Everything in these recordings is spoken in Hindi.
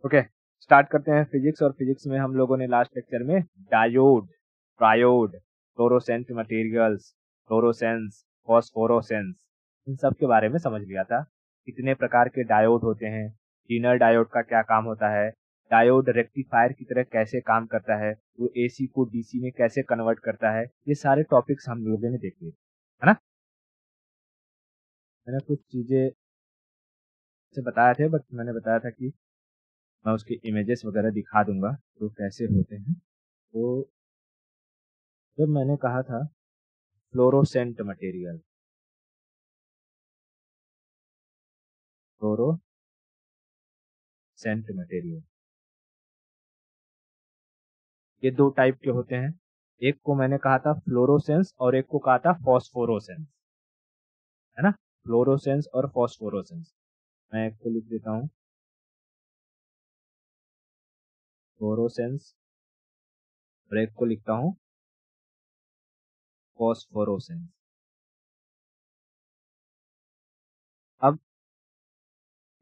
ओके, स्टार्ट करते हैं फिजिक्स। और फिजिक्स में हम लोगों ने लास्ट लेक्चर में diode, triode, fluorescent materials, fluorescence, phosphorescence, इन सब के बारे में समझ लिया था। कितने प्रकार के डायोड होते हैं, इनर डायोड का क्या काम होता है, डायोड रेक्टिफायर की तरह कैसे काम करता है, वो एसी को डीसी में कैसे कन्वर्ट करता है, ये सारे टॉपिक्स हम लोगों ने देखे, है ना। मैंने कुछ चीजें से बताए थे, बट मैंने बताया था कि मैं उसके इमेजेस वगैरह दिखा दूंगा तो कैसे होते हैं। तो जब मैंने कहा था फ्लोरोसेंट मटेरियल, फ्लोरोसेंट मटेरियल, ये दो टाइप के होते हैं। एक को मैंने कहा था फ्लोरोसेंस और एक को कहा था फॉस्फोरोसेंस, है ना। फ्लोरोसेंस और फॉस्फोरोसेंस, मैं एक को लिख देता हूँ, फ्लोरोसेंस, और एक को लिखता हूँ फॉस्फोरोसेंस। अब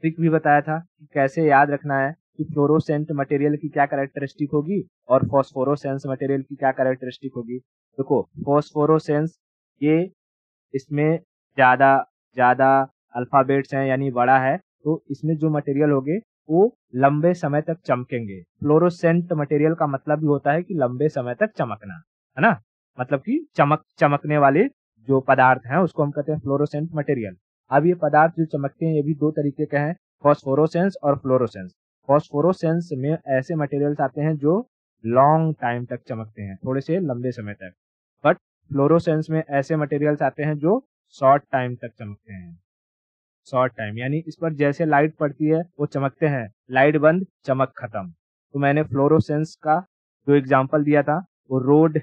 ट्रिक भी बताया था कि कैसे याद रखना है कि फ्लोरोसेंट मटेरियल की क्या कैरेक्टरिस्टिक होगी और फॉस्फोरोसेंस मटेरियल की क्या कैरेक्टरिस्टिक होगी। देखो, फॉस्फोरोसेंस ये इसमें ज्यादा ज्यादा अल्फाबेट्स हैं यानी बड़ा है, तो इसमें जो मटेरियल होंगे वो लंबे समय तक चमकेंगे। फ्लोरोसेंट मटेरियल का मतलब भी होता है कि लंबे समय तक चमकना, है ना। मतलब कि चमकने वाले जो पदार्थ हैं उसको हम कहते हैं फ्लोरोसेंट मटेरियल। अब ये पदार्थ जो चमकते हैं ये भी दो तरीके के हैं, फॉस्फोरोसेंस और फ्लोरोसेंस। फॉस्फोरोसेंस में ऐसे मटेरियल्स आते हैं जो लॉन्ग टाइम तक चमकते हैं, थोड़े से लंबे समय तक। बट फ्लोरोसेंस में ऐसे मटेरियल्स आते हैं जो शॉर्ट टाइम तक चमकते हैं। शॉर्ट टाइम यानी इस पर जैसे लाइट पड़ती है वो चमकते हैं, लाइट बंद चमक खत्म। तो मैंने फ्लोरोसेंस का जो एग्जांपल दिया था वो रोड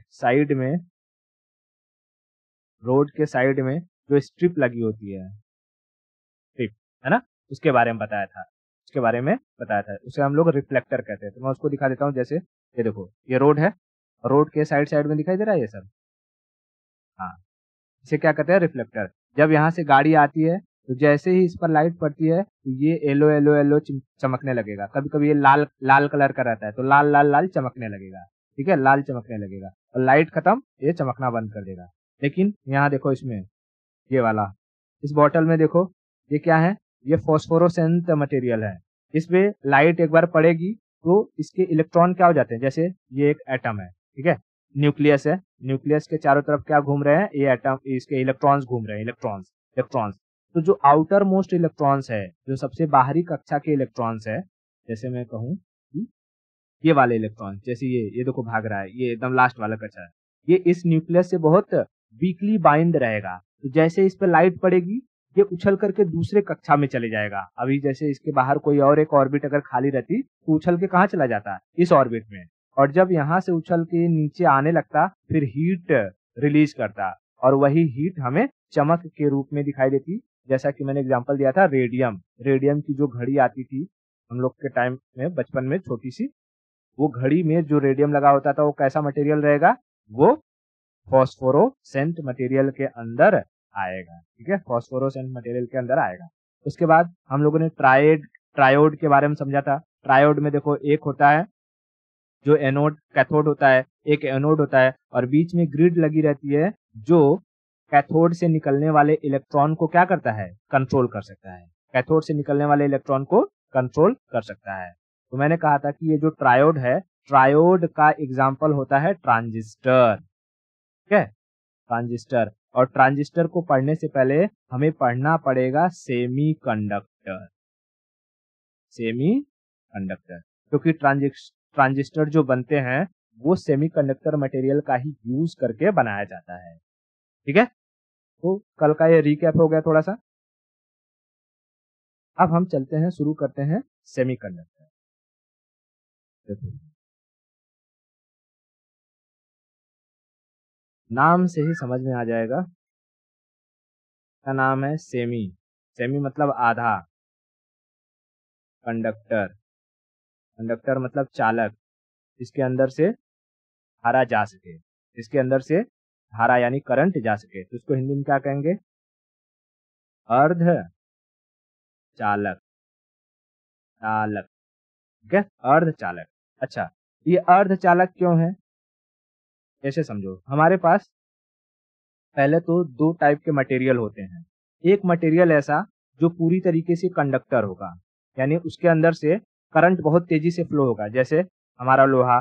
के साइड में जो स्ट्रिप लगी होती है, स्ट्रिप, है ना, उसके बारे में बताया था, उसे हम लोग रिफ्लेक्टर कहते हैं। तो मैं उसको दिखा देता हूँ। जैसे ये देखो, ये रोड है, रोड के साइड साइड में दिखाई दे रहा है ये सब, हाँ, इसे क्या कहते हैं, रिफ्लेक्टर। जब यहाँ से गाड़ी आती है तो जैसे ही इस पर लाइट पड़ती है तो ये येलो येलो येलो चमकने लगेगा। कभी कभी ये लाल लाल कलर का रहता है तो लाल लाल लाल चमकने लगेगा, ठीक है, लाल चमकने लगेगा। और लाइट खत्म, ये चमकना बंद कर देगा। लेकिन यहाँ देखो, इसमें ये वाला, इस बॉटल में देखो, ये क्या है, ये फॉस्फोरोसेंट मटेरियल है। इसमें लाइट एक बार पड़ेगी तो इसके इलेक्ट्रॉन क्या हो जाते हैं, जैसे ये एक एटम है, ठीक है, न्यूक्लियस है, न्यूक्लियस के चारों तरफ क्या घूम रहे हैं, ये एटम, इसके इलेक्ट्रॉन्स घूम रहे हैं, इलेक्ट्रॉन्स इलेक्ट्रॉन्स। तो जो आउटर मोस्ट इलेक्ट्रॉन्स है, जो सबसे बाहरी कक्षा के इलेक्ट्रॉन्स है, जैसे मैं कहूँ कि ये वाले इलेक्ट्रॉन, जैसे ये देखो भाग रहा है, ये एकदम लास्ट वाला कक्षा है, ये इस न्यूक्लियस से बहुत वीकली बाइंड रहेगा। तो जैसे इस पे लाइट पड़ेगी ये उछल करके दूसरे कक्षा में चले जाएगा। अभी जैसे इसके बाहर कोई और एक ऑर्बिट अगर खाली रहती तो उछल के कहाँ चला जाता, इस ऑर्बिट में। और जब यहाँ से उछल के नीचे आने लगता फिर हीट रिलीज करता, और वही हीट हमें चमक के रूप में दिखाई देती। जैसा कि मैंने एग्जांपल दिया था, रेडियम, रेडियम की जो घड़ी आती थी हम लोग के टाइम में, बचपन में, छोटी सी, वो घड़ी में जो रेडियम लगा होता था वो कैसा मटेरियल रहेगा, वो फॉस्फोरोसेंट मटेरियल के अंदर आएगा, ठीक है, फॉस्फोरोसेंट मटेरियल के अंदर आएगा। उसके बाद हम लोगों ने ट्रायोड के बारे में समझा था। ट्रायोड में देखो, एक होता है जो एनोड, कैथोड होता है, एक एनोड होता है, और बीच में ग्रिड लगी रहती है जो कैथोड से निकलने वाले इलेक्ट्रॉन को क्या करता है, कंट्रोल कर सकता है। कैथोड से निकलने वाले इलेक्ट्रॉन को कंट्रोल कर सकता है। तो मैंने कहा था कि ये जो ट्रायोड है, ट्रायोड का एग्जाम्पल होता है ट्रांजिस्टर, ठीक है, ट्रांजिस्टर। और ट्रांजिस्टर को पढ़ने से पहले हमें पढ़ना पड़ेगा सेमी कंडक्टर, सेमी कंडक्टर, क्योंकि ट्रांजिस्टर जो बनते हैं वो सेमीकंडक्टर मटेरियल का ही यूज करके बनाया जाता है, ठीक है। तो कल का ये रिकैप हो गया थोड़ा सा। अब हम चलते हैं, शुरू करते हैं सेमीकंडक्टर। देखो, नाम से ही समझ में आ जाएगा, का नाम है सेमी। सेमी मतलब आधा, कंडक्टर, कंडक्टर मतलब चालक, इसके अंदर से धारा जा सके, इसके अंदर से धारा यानी करंट जा सके, तो इसको हिंदी में क्या कहेंगे, अर्ध चालक, चालक, ठीक है, अर्धचालक। अच्छा, ये अर्धचालक क्यों है? ऐसे समझो, हमारे पास पहले तो दो टाइप के मटेरियल होते हैं। एक मटेरियल ऐसा जो पूरी तरीके से कंडक्टर होगा, यानी उसके अंदर से करंट बहुत तेजी से फ्लो होगा, जैसे हमारा लोहा,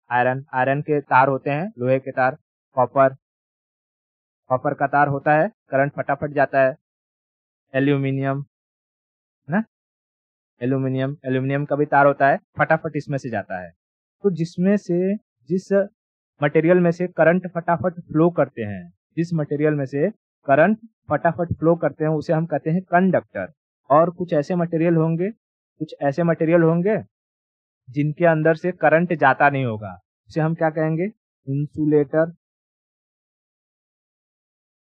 आयरन के तार होते हैं, लोहे के तार, कॉपर का तार होता है, करंट फटाफट जाता है। एल्यूमिनियम, है ना, एल्यूमिनियम का भी तार होता है, फटाफट इसमें से जाता है। तो जिस मटेरियल में से करंट फटाफट फ्लो करते हैं, जिस मटेरियल में से करंट फटाफट फ्लो करते हैं, उसे हम कहते हैं कंडक्टर। और कुछ ऐसे मटेरियल होंगे जिनके अंदर से करंट जाता नहीं होगा, उसे हम क्या कहेंगे?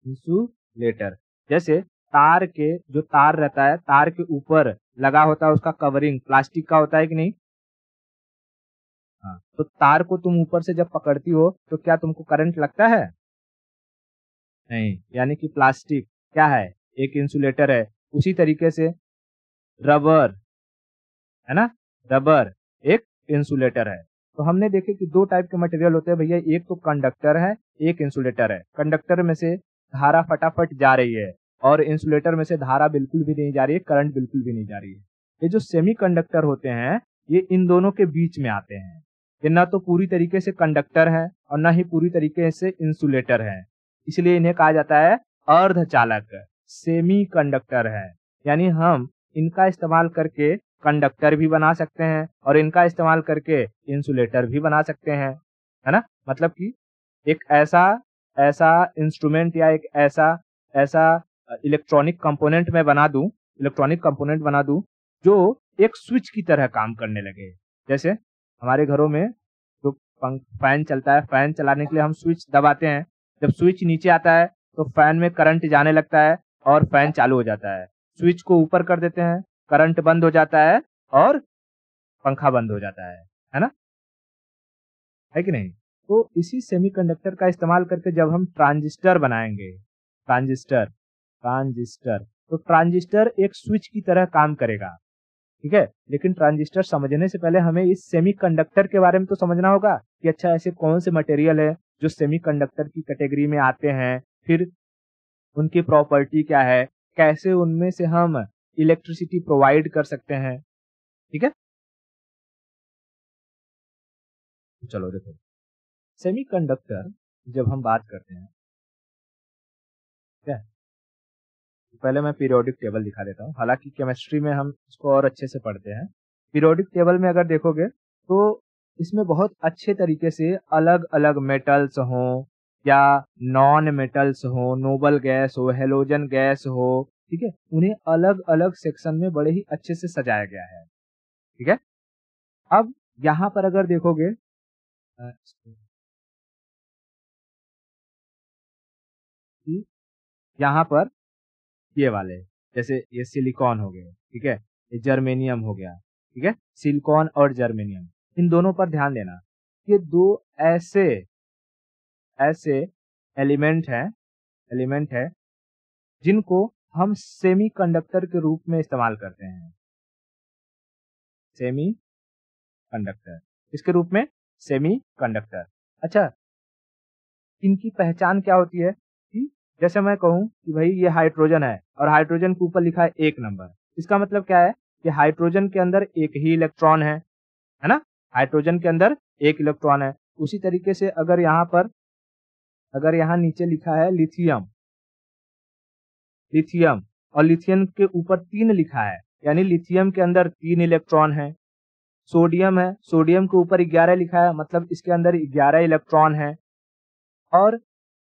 इंसुलेटर। जैसे तार के जो तार रहता है, तार के ऊपर लगा होता है उसका कवरिंग प्लास्टिक का होता है कि नहीं? हाँ, तो तार को तुम ऊपर से जब पकड़ती हो तो क्या तुमको करंट लगता है? नहीं, यानी कि प्लास्टिक क्या है? एक इंसुलेटर है। उसी तरीके से रबर, है ना, रबर एक इंसुलेटर है। तो हमने देखे कि दो टाइप के मटेरियल होते हैं भैया, एक तो कंडक्टर है, एक इंसुलेटर है। कंडक्टर में से धारा फटाफट जा रही है और इंसुलेटर में से धारा बिल्कुल भी नहीं जा रही है, करंट बिल्कुल भी नहीं जा रही है। ये जो सेमीकंडक्टर होते हैं, ये इन दोनों के बीच में आते हैं। ये ना तो पूरी तरीके से कंडक्टर है और ना ही पूरी तरीके से इंसुलेटर है, इसलिए इन्हें कहा जाता है अर्धचालक, सेमी कंडक्टर है। यानी हम इनका इस्तेमाल करके कंडक्टर भी बना सकते हैं और इनका इस्तेमाल करके इंसुलेटर भी बना सकते हैं, है ना। मतलब कि एक ऐसा ऐसा इंस्ट्रूमेंट या एक ऐसा इलेक्ट्रॉनिक कंपोनेंट बना दूं जो एक स्विच की तरह काम करने लगे। जैसे हमारे घरों में जो फैन चलता है, फैन चलाने के लिए हम स्विच दबाते हैं। जब स्विच नीचे आता है तो फैन में करंट जाने लगता है और फैन चालू हो जाता है। स्विच को ऊपर कर देते हैं, करंट बंद हो जाता है और पंखा बंद हो जाता है ना, है कि नहीं? तो इसी सेमीकंडक्टर का इस्तेमाल करके जब हम ट्रांजिस्टर बनाएंगे, ट्रांजिस्टर तो ट्रांजिस्टर एक स्विच की तरह काम करेगा, ठीक है। लेकिन ट्रांजिस्टर समझने से पहले हमें इस सेमीकंडक्टर के बारे में तो समझना होगा कि अच्छा ऐसे कौन से मटेरियल है जो सेमीकंडक्टर की कैटेगरी में आते हैं, फिर उनकी प्रॉपर्टी क्या है, कैसे उनमें से हम इलेक्ट्रिसिटी प्रोवाइड कर सकते हैं, ठीक है। चलो देखो, सेमीकंडक्टर जब हम बात करते हैं, ठीक है, पहले मैं पीरियोडिक टेबल दिखा देता हूँ। हालांकि केमिस्ट्री में हम इसको और अच्छे से पढ़ते हैं। पीरियोडिक टेबल में अगर देखोगे तो इसमें बहुत अच्छे तरीके से अलग अलग मेटल्स हो या नॉन मेटल्स हो, नोबल गैस हो, हेलोजन गैस हो, ठीक है, उन्हें अलग अलग सेक्शन में बड़े ही अच्छे से सजाया गया है, ठीक है। अब यहाँ पर अगर देखोगे यहाँ पर ये वाले, जैसे ये सिलिकॉन हो गए, ठीक है, ये जर्मेनियम हो गया, ठीक है, सिलिकॉन और जर्मेनियम, इन दोनों पर ध्यान देना। ये दो ऐसे ऐसे एलिमेंट है जिनको हम सेमीकंडक्टर के रूप में इस्तेमाल करते हैं। सेमी कंडक्टर, इसके रूप में सेमीकंडक्टर। अच्छा, इनकी पहचान क्या होती है कि जैसे मैं कहूं कि भाई ये हाइड्रोजन है और हाइड्रोजन के ऊपर लिखा है 1 नंबर, इसका मतलब क्या है कि हाइड्रोजन के अंदर एक ही इलेक्ट्रॉन है ना, हाइड्रोजन के अंदर एक इलेक्ट्रॉन है। उसी तरीके से अगर यहाँ नीचे लिखा है लिथियम और लिथियम के ऊपर 3 लिखा है, यानी लिथियम के अंदर 3 इलेक्ट्रॉन है। सोडियम है, सोडियम के ऊपर 11 लिखा है, मतलब इसके अंदर 11 इलेक्ट्रॉन है। और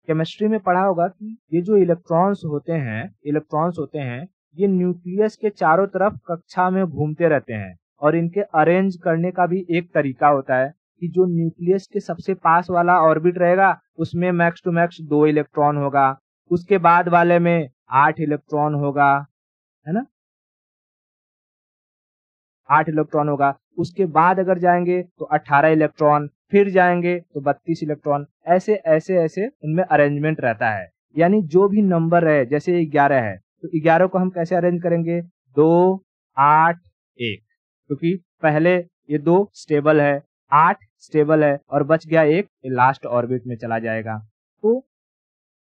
केमिस्ट्री में पढ़ा होगा कि ये जो इलेक्ट्रॉन्स होते हैं, ये न्यूक्लियस के चारों तरफ कक्षा में घूमते रहते हैं और इनके अरेंज करने का भी एक तरीका होता है कि जो न्यूक्लियस के सबसे पास वाला ऑर्बिट रहेगा उसमें मैक्स टू मैक्स 2 इलेक्ट्रॉन होगा, उसके बाद वाले में 8 इलेक्ट्रॉन होगा, है ना, 8 इलेक्ट्रॉन होगा। उसके बाद अगर जाएंगे तो 18 इलेक्ट्रॉन, फिर जाएंगे तो 32 इलेक्ट्रॉन, ऐसे ऐसे ऐसे उनमें अरेंजमेंट रहता है। यानी जो भी नंबर है, जैसे 11 है तो 11 को हम कैसे अरेंज करेंगे, 2 8 1, क्योंकि पहले ये 2 स्टेबल है, 8 स्टेबल है और बच गया एक, ये लास्ट ऑर्बिट में चला जाएगा। तो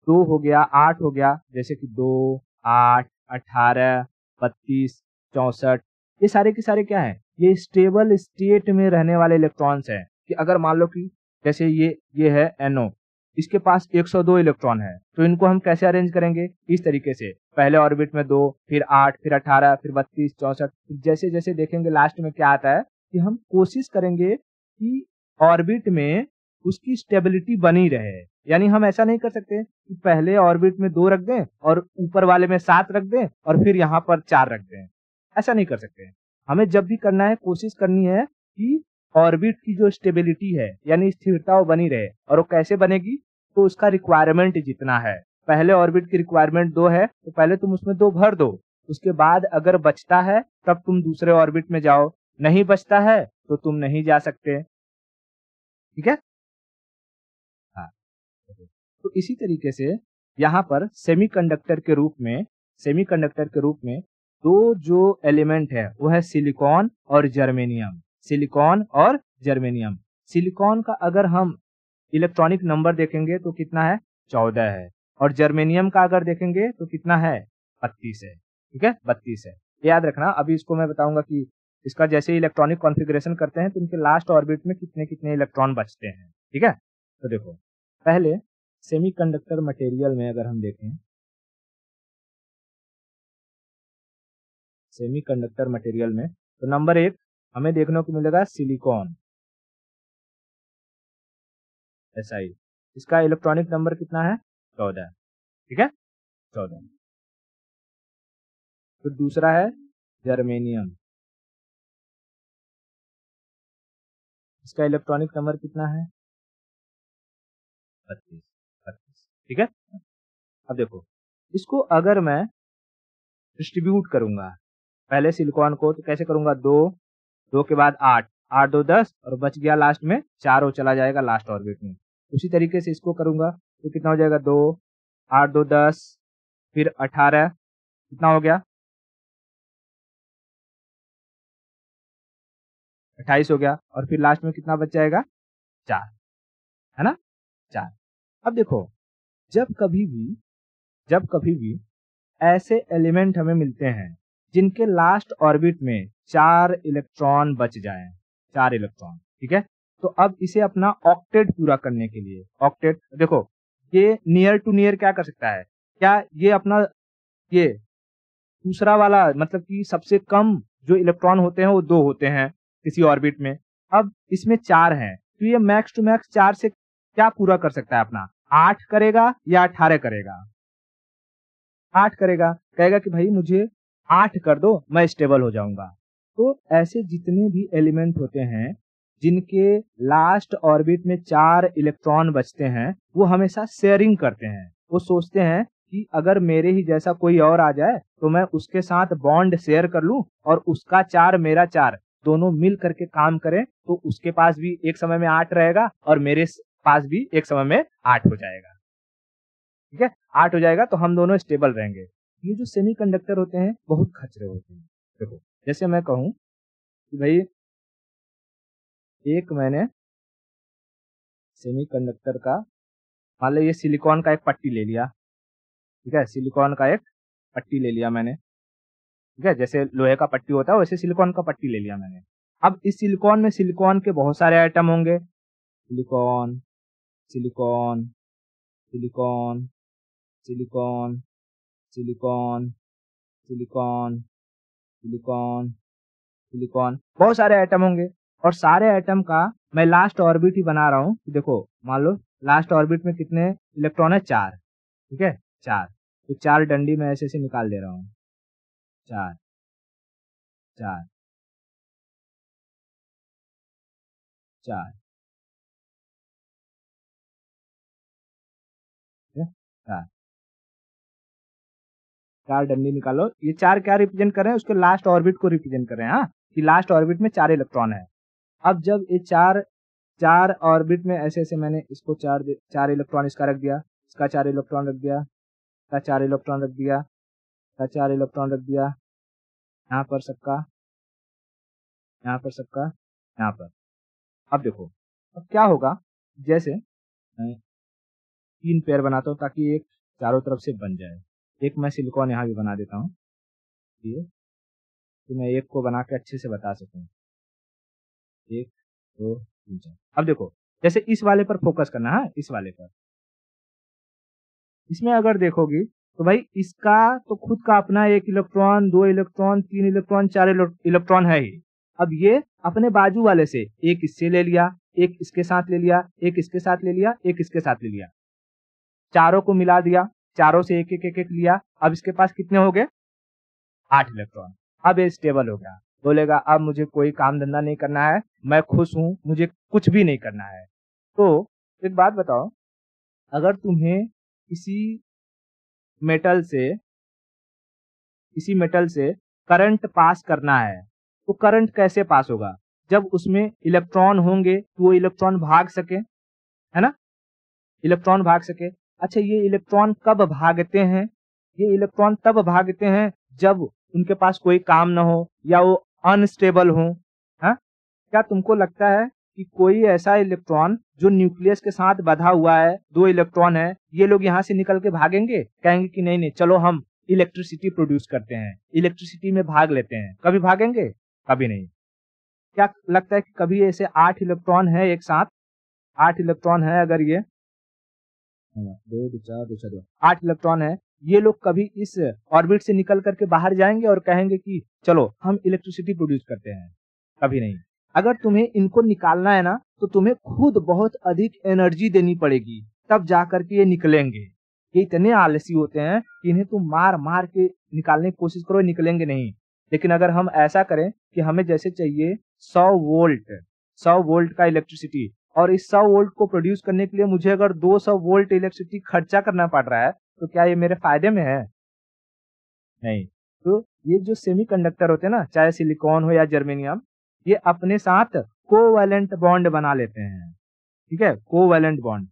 2 हो गया, 8 हो गया, जैसे कि 2, 8, 18, 32, 64, ये सारे के सारे क्या हैं? ये स्टेबल स्टेट में रहने वाले इलेक्ट्रॉन्स हैं कि अगर मान लो कि जैसे ये है NO, इसके पास 102 इलेक्ट्रॉन है, तो इनको हम कैसे अरेंज करेंगे? इस तरीके से, पहले ऑर्बिट में 2, फिर 8, फिर 18, फिर 32, 64, जैसे-जैसे देखेंगे लास्ट में क्या आता है कि हम कोशिश करेंगे कि ऑर्बिट में उसकी स्टेबिलिटी बनी रहे। यानी हम ऐसा नहीं कर सकते कि पहले ऑर्बिट में 2 रख दें और ऊपर वाले में 7 रख दें और फिर यहाँ पर 4 रख दें। ऐसा नहीं कर सकते। हमें जब भी करना है, कोशिश करनी है कि ऑर्बिट की जो स्टेबिलिटी है, यानी स्थिरता वो बनी रहे। और वो कैसे बनेगी? तो उसका रिक्वायरमेंट जितना है, पहले ऑर्बिट की रिक्वायरमेंट 2 है, तो पहले तुम उसमें 2 भर दो। उसके बाद अगर बचता है, तब तुम दूसरे ऑर्बिट में जाओ। नहीं बचता है, तो तुम नहीं जा सकते। ठीक है? हाँ। तो इसी तरीके से यहाँ पर सेमीकंडक्टर के रूप में 2 जो एलिमेंट है वो है सिलिकॉन और जर्मेनियम। सिलिकॉन और जर्मेनियम। सिलिकॉन का अगर हम इलेक्ट्रॉनिक नंबर देखेंगे तो कितना है? 14 है। और जर्मेनियम का अगर देखेंगे तो कितना है? 32 है। ठीक है? 32 है। याद रखना, अभी इसको मैं बताऊंगा कि इसका जैसे इलेक्ट्रॉनिक कॉन्फ़िगरेशन करते हैं तो इनके लास्ट ऑर्बिट में कितने इलेक्ट्रॉन बचते हैं। ठीक है? तो देखो, पहले सेमीकंडक्टर मटेरियल में अगर हम देखें, सेमीकंडक्टर मटेरियल में, तो नंबर 1 हमें देखने को मिलेगा सिलिकॉन, Si। इसका इलेक्ट्रॉनिक नंबर कितना है? 14। ठीक है? 14। फिर दूसरा है जर्मेनियम, इसका इलेक्ट्रॉनिक नंबर कितना है? 32। 32। ठीक है? अब देखो, इसको अगर मैं डिस्ट्रीब्यूट करूंगा, पहले सिलिकॉन को तो कैसे करूंगा? 2, 2 के बाद 8, 8 2 10 और बच गया लास्ट में 4, वो चला जाएगा लास्ट ऑर्बिट में। उसी तरीके से इसको करूंगा तो कितना हो जाएगा? 2, 8 2 10, फिर 18, कितना हो गया? 28 हो गया और फिर लास्ट में कितना बच जाएगा? 4, है ना? 4। अब देखो, जब कभी भी ऐसे एलिमेंट हमें मिलते हैं जिनके लास्ट ऑर्बिट में 4 इलेक्ट्रॉन बच जाएं, 4 इलेक्ट्रॉन, ठीक है? तो अब इसे अपना ऑक्टेट पूरा करने के लिए, ऑक्टेट देखो, ये नियर टू नियर क्या कर सकता है? क्या ये अपना ये दूसरा वाला, मतलब कि सबसे कम जो इलेक्ट्रॉन होते हैं वो 2 होते हैं किसी ऑर्बिट में। अब इसमें 4 हैं, तो ये मैक्स टू मैक्स 4 से क्या पूरा कर सकता है अपना? 8 करेगा या 18 करेगा? 8 करेगा। कहेगा कि भाई मुझे 8 कर दो, मैं स्टेबल हो जाऊंगा। तो ऐसे जितने भी एलिमेंट होते हैं जिनके लास्ट ऑर्बिट में 4 इलेक्ट्रॉन बचते हैं, वो हमेशा शेयरिंग करते हैं। वो सोचते हैं कि अगर मेरे ही जैसा कोई और आ जाए तो मैं उसके साथ बॉन्ड शेयर कर लूं और उसका 4 मेरा 4 दोनों मिल करके काम करें, तो उसके पास भी एक समय में 8 रहेगा और मेरे पास भी एक समय में 8 हो जाएगा। ठीक है? 8 हो जाएगा तो हम दोनों स्टेबल रहेंगे। ये जो सेमीकंडक्टर होते हैं बहुत खचरे होते हैं। देखो, जैसे मैं कहूँ कि भाई एक मैंने सेमीकंडक्टर का, मान लो ये सिलिकॉन का एक पट्टी ले लिया। ठीक है? सिलिकॉन का एक पट्टी ले लिया मैंने। ठीक है? जैसे लोहे का पट्टी होता है वैसे सिलिकॉन का पट्टी ले लिया मैंने। अब इस सिलिकॉन में सिलिकॉन के बहुत सारे आइटम होंगे। Silicon, silicon, silicon, silicon, silicon, silicon, silicon, silicon, बहुत सारे एटम होंगे और सारे एटम का मैं लास्ट ऑर्बिट ही बना रहा हूँ। देखो, मान लो लास्ट ऑर्बिट में कितने इलेक्ट्रॉन है? 4। ठीक है? 4। तो 4 डंडी में ऐसे निकाल दे रहा हूँ। 4, 4, 4, ठीक है? 4, 4 डंडी निकालो। ये 4 क्या रिप्रेजेंट कर रहे हैं? उसके लास्ट ऑर्बिट को रिप्रेजेंट कर रहे हैं। हाँ, कि लास्ट ऑर्बिट में 4 इलेक्ट्रॉन है। अब जब ये 4 ऑर्बिट में ऐसे मैंने इसको 4 इलेक्ट्रॉन इसका रख दिया, इसका 4 इलेक्ट्रॉन रख दिया, इसका 4 इलेक्ट्रॉन रख दिया, इसका 4 इलेक्ट्रॉन रख दिया, यहाँ पर सबका यहाँ पर सबका यहाँ पर। अब देखो अब क्या होगा, जैसे मैं 3 पेयर बनाता हूँ ताकि एक चारों तरफ से बन जाए। एक मैं सिलिकॉन यहाँ भी बना देता हूँ, ये तो मैं एक को बना के अच्छे से बता सकूँ। 1 2 3 4। अब देखो जैसे इस वाले पर फोकस करना है, इस वाले पर। इसमें अगर देखोगी तो भाई इसका तो खुद का अपना 1 इलेक्ट्रॉन, 2 इलेक्ट्रॉन, 3 इलेक्ट्रॉन, 4 इलेक्ट्रॉन है ही। अब ये अपने बाजू वाले से एक इससे ले लिया, एक इसके साथ ले लिया, एक इसके साथ ले लिया, एक इसके साथ ले लिया, चारों को मिला दिया, चारों से एक एक एक एक लिया। अब इसके पास कितने हो गए? 8 इलेक्ट्रॉन। अब ये स्टेबल हो गया, बोलेगा अब मुझे कोई काम धंधा नहीं करना है, मैं खुश हूं, मुझे कुछ भी नहीं करना है। तो एक बात बताओ, अगर तुम्हें मेटल से किसी मेटल से करंट पास करना है तो करंट कैसे पास होगा? जब उसमें इलेक्ट्रॉन होंगे तो वो इलेक्ट्रॉन भाग सके, है ना, इलेक्ट्रॉन भाग सके। अच्छा ये इलेक्ट्रॉन कब भागते हैं? ये इलेक्ट्रॉन तब भागते हैं जब उनके पास कोई काम ना हो या वो अनस्टेबल हो। हाँ, क्या तुमको लगता है कि कोई ऐसा इलेक्ट्रॉन जो न्यूक्लियस के साथ बंधा हुआ है, 2 इलेक्ट्रॉन है, ये लोग यहाँ से निकल के भागेंगे? कहेंगे कि नहीं नहीं चलो हम इलेक्ट्रिसिटी प्रोड्यूस करते हैं, इलेक्ट्रिसिटी में भाग लेते हैं। कभी भागेंगे? कभी नहीं। क्या लगता है कि कभी ऐसे 8 इलेक्ट्रॉन है एक साथ, 8 इलेक्ट्रॉन है अगर ये 2 2 4 2 4 8 इलेक्ट्रॉन है, ये लोग कभी इस ऑर्बिट से निकल करके बाहर जाएंगे और कहेंगे कि चलो हम इलेक्ट्रिसिटी प्रोड्यूस करते हैं? कभी नहीं। अगर तुम्हें इनको निकालना है ना तो तुम्हें खुद बहुत अधिक एनर्जी देनी पड़ेगी, तब जाकर के ये निकलेंगे। ये इतने आलसी होते हैं कि इन्हें तुम मार मार के निकालने की कोशिश करो, निकलेंगे नहीं। लेकिन अगर हम ऐसा करें कि हमें जैसे चाहिए 100 वोल्ट का इलेक्ट्रिसिटी, और इस 100 वोल्ट को प्रोड्यूस करने के लिए मुझे अगर 200 वोल्ट इलेक्ट्रिसिटी खर्चा करना पड़ रहा है, तो क्या ये मेरे फायदे में है? नहीं। तो ये जो सेमीकंडक्टर होते हैं ना, चाहे सिलिकॉन हो या जर्मेनियम, ये अपने साथ कोवैलेंट बॉन्ड बना लेते हैं। ठीक है, कोवैलेंट बॉन्ड।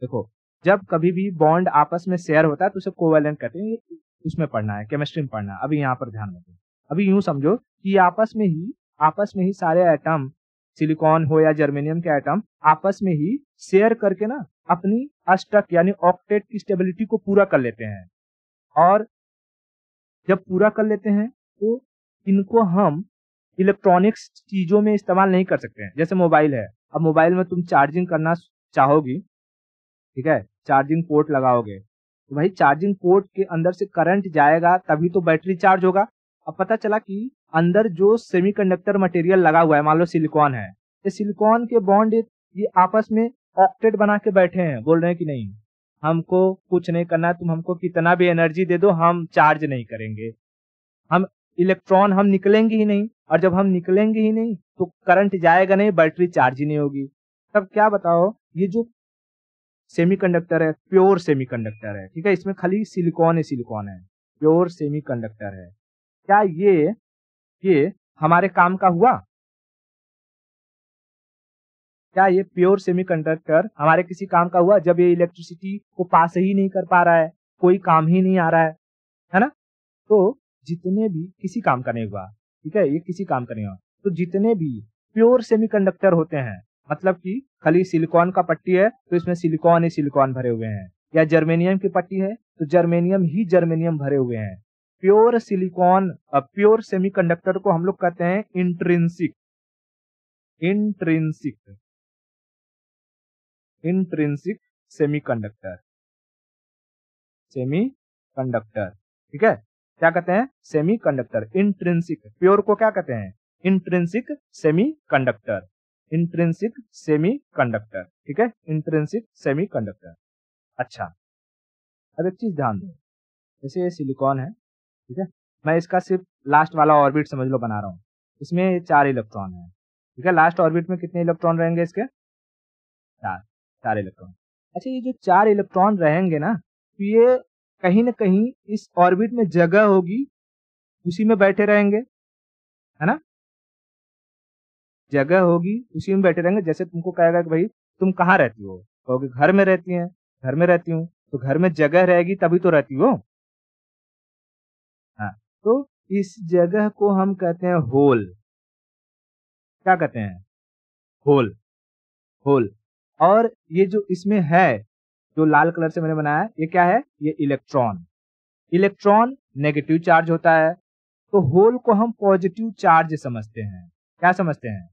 देखो जब कभी भी बॉन्ड आपस में शेयर होता है तो उसे कोवैलेंट कहते हैं। ये उसमें पढ़ना है, केमिस्ट्री में पढ़ना है। अभी यहाँ पर ध्यान रखो। अभी यूं समझो कि आपस में ही सारे एटम, सिलिकॉन हो या जर्मेनियम के एटम, आपस में ही शेयर करके ना अपनी अष्टक यानी ऑक्टेट की स्टेबिलिटी को पूरा कर लेते हैं। और जब पूरा कर लेते हैं तो इनको हम इलेक्ट्रॉनिक्स चीजों में इस्तेमाल नहीं कर सकते हैं। जैसे मोबाइल है, अब मोबाइल में तुम चार्जिंग करना चाहोगी, ठीक है, चार्जिंग पोर्ट लगाओगे तो भाई चार्जिंग पोर्ट के अंदर से करंट जाएगा तभी तो बैटरी चार्ज होगा। अब पता चला कि अंदर जो सेमीकंडक्टर मटेरियल लगा हुआ है, मान लो सिलिकॉन है, ये सिलिकॉन के बॉन्ड ये आपस में ऑक्टेट बना के बैठे हैं, बोल रहे हैं कि नहीं हमको कुछ नहीं करना है, तुम हमको कितना भी एनर्जी दे दो हम चार्ज नहीं करेंगे, हम निकलेंगे ही नहीं, और जब हम निकलेंगे ही नहीं तो करंट जाएगा नहीं, बैटरी चार्ज ही नहीं होगी। तब क्या बताओ, ये जो सेमीकंडक्टर है प्योर सेमीकंडक्टर है, ठीक है, इसमें खाली सिलिकॉन है, प्योर सेमीकंडक्टर है। क्या ये हमारे काम का हुआ? क्या ये प्योर सेमीकंडक्टर हमारे किसी काम का हुआ जब ये इलेक्ट्रिसिटी को पास ही नहीं कर पा रहा है, कोई काम ही नहीं आ रहा है ना? तो जितने भी किसी काम का नहीं हुआ, ठीक है, ये किसी काम का नहीं हुआ, तो जितने भी प्योर सेमीकंडक्टर होते हैं, मतलब कि खाली सिलिकॉन का पट्टी है तो इसमें सिलिकॉन ही सिलिकॉन भरे हुए हैं, या जर्मेनियम की पट्टी है तो जर्मेनियम ही जर्मेनियम भरे हुए हैं। प्योर सेमीकंडक्टर को हम लोग कहते हैं इंट्रिंसिक सेमीकंडक्टर, ठीक है, क्या कहते हैं? सेमीकंडक्टर। इंट्रिंसिक प्योर को क्या कहते हैं? इंट्रिंसिक सेमीकंडक्टर, ठीक है, इंट्रिंसिक सेमीकंडक्टर। अच्छा, अब एक चीज ध्यान दो, जैसे ये सिलिकॉन है, ठीक है, मैं इसका सिर्फ लास्ट वाला ऑर्बिट समझ लो बना रहा हूँ, इसमें 4 इलेक्ट्रॉन है, ठीक है, लास्ट ऑर्बिट में कितने इलेक्ट्रॉन रहेंगे इसके? 4 इलेक्ट्रॉन। अच्छा, ये जो 4 इलेक्ट्रॉन रहेंगे ना, तो ये कहीं ना कहीं इस ऑर्बिट में जगह होगी, उसी में बैठे रहेंगे, है ना, जगह होगी उसी में बैठे रहेंगे। जैसे तुमको कहेगा कि भाई तुम कहाँ रहती हो, कहोगे घर में रहती हैं, घर में रहती हूँ, तो घर में जगह रहेगी तभी तो रहती हो। हाँ, तो इस जगह को हम कहते हैं होल, क्या कहते हैं? होल। होल। और ये जो इसमें है, जो लाल कलर से मैंने बनाया, ये क्या है? ये इलेक्ट्रॉन। इलेक्ट्रॉन नेगेटिव चार्ज होता है, तो होल को हम पॉजिटिव चार्ज समझते हैं। क्या समझते हैं?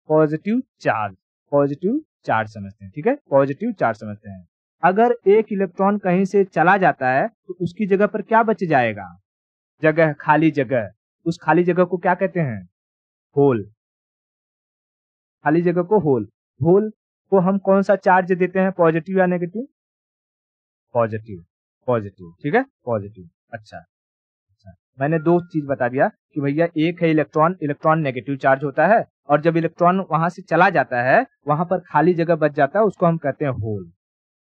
Positive charge. पॉजिटिव चार्ज समझते हैं, ठीक है, पॉजिटिव चार्ज समझते हैं। अगर एक इलेक्ट्रॉन कहीं से चला जाता है तो उसकी जगह पर क्या बच जाएगा? जगह, खाली जगह। उस खाली जगह को क्या कहते हैं? होल। खाली जगह को होल। होल को हम कौन सा चार्ज देते हैं, पॉजिटिव या नेगेटिव? पॉजिटिव। पॉजिटिव, ठीक है, पॉजिटिव। अच्छा अच्छा, मैंने दो चीज बता दिया कि भैया एक है इलेक्ट्रॉन, इलेक्ट्रॉन नेगेटिव चार्ज होता है, और जब इलेक्ट्रॉन वहां से चला जाता है, वहां पर खाली जगह बच जाता है, उसको हम कहते हैं होल।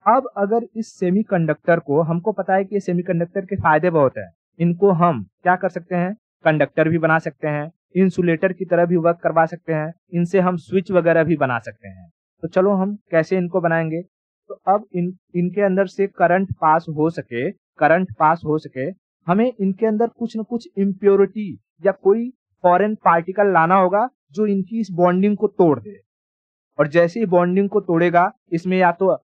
अब अगर इस सेमीकंडक्टर को, हमको पता है कि ये सेमीकंडक्टर के फायदे बहुत है, इनको हम क्या कर सकते हैं? कंडक्टर भी बना सकते हैं, इंसुलेटर की तरह भी वर्क करवा सकते हैं, इनसे हम स्विच वगैरह भी बना सकते हैं। तो चलो हम कैसे इनको बनाएंगे। तो अब इनके अंदर से करंट पास हो सके, करंट पास हो सके, हमें इनके अंदर कुछ न कुछ इम्प्योरिटी या कोई फॉरेन पार्टिकल लाना होगा जो इनकी इस बॉन्डिंग को तोड़ दे। और जैसे ही बॉन्डिंग को तोड़ेगा, इसमें या तो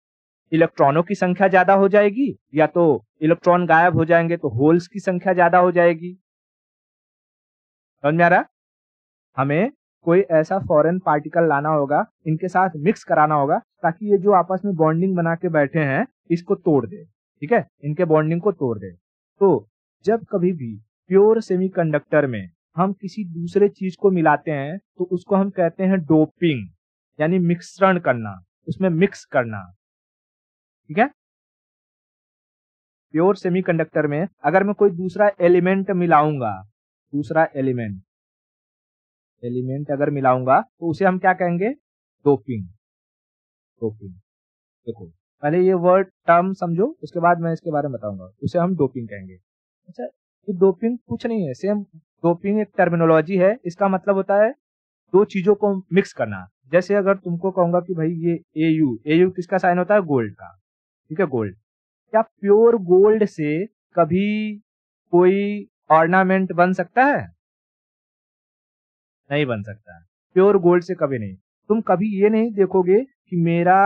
इलेक्ट्रॉनों की संख्या ज्यादा हो जाएगी, या तो इलेक्ट्रॉन गायब हो जाएंगे तो होल्स की संख्या ज्यादा हो जाएगी। समझ में आ रहा? हमें कोई ऐसा फॉरेन पार्टिकल लाना होगा, इनके साथ मिक्स कराना होगा, ताकि ये जो आपस में बॉन्डिंग बना के बैठे हैं, इसको तोड़ दे, ठीक है, इनके बॉन्डिंग को तोड़ दे। तो जब कभी भी प्योर सेमीकंडक्टर में हम किसी दूसरे चीज को मिलाते हैं, तो उसको हम कहते हैं डोपिंग, यानी मिश्रण करना, उसमें मिक्स करना, ठीक है। प्योर सेमीकंडक्टर में अगर मैं कोई दूसरा एलिमेंट मिलाऊंगा, दूसरा एलिमेंट अगर मिलाऊंगा, तो उसे हम क्या कहेंगे? डोपिंग। डोपिंग। देखो, पहले ये वर्ड टर्म समझो, उसके बाद मैं इसके बारे में बताऊंगा। उसे हम डोपिंग कहेंगे। अच्छा, तो डोपिंग कुछ नहीं है, सेम डोपिंग एक टर्मिनोलॉजी है। इसका मतलब होता है दो चीजों को मिक्स करना। जैसे अगर तुमको कहूंगा कि भाई ये एयू किसका साइन होता है? गोल्ड का, ठीक है, गोल्ड। क्या प्योर गोल्ड से कभी कोई ऑर्नामेंट बन सकता है? नहीं बन सकता। प्योर गोल्ड से कभी नहीं। तुम कभी ये नहीं देखोगे कि मेरा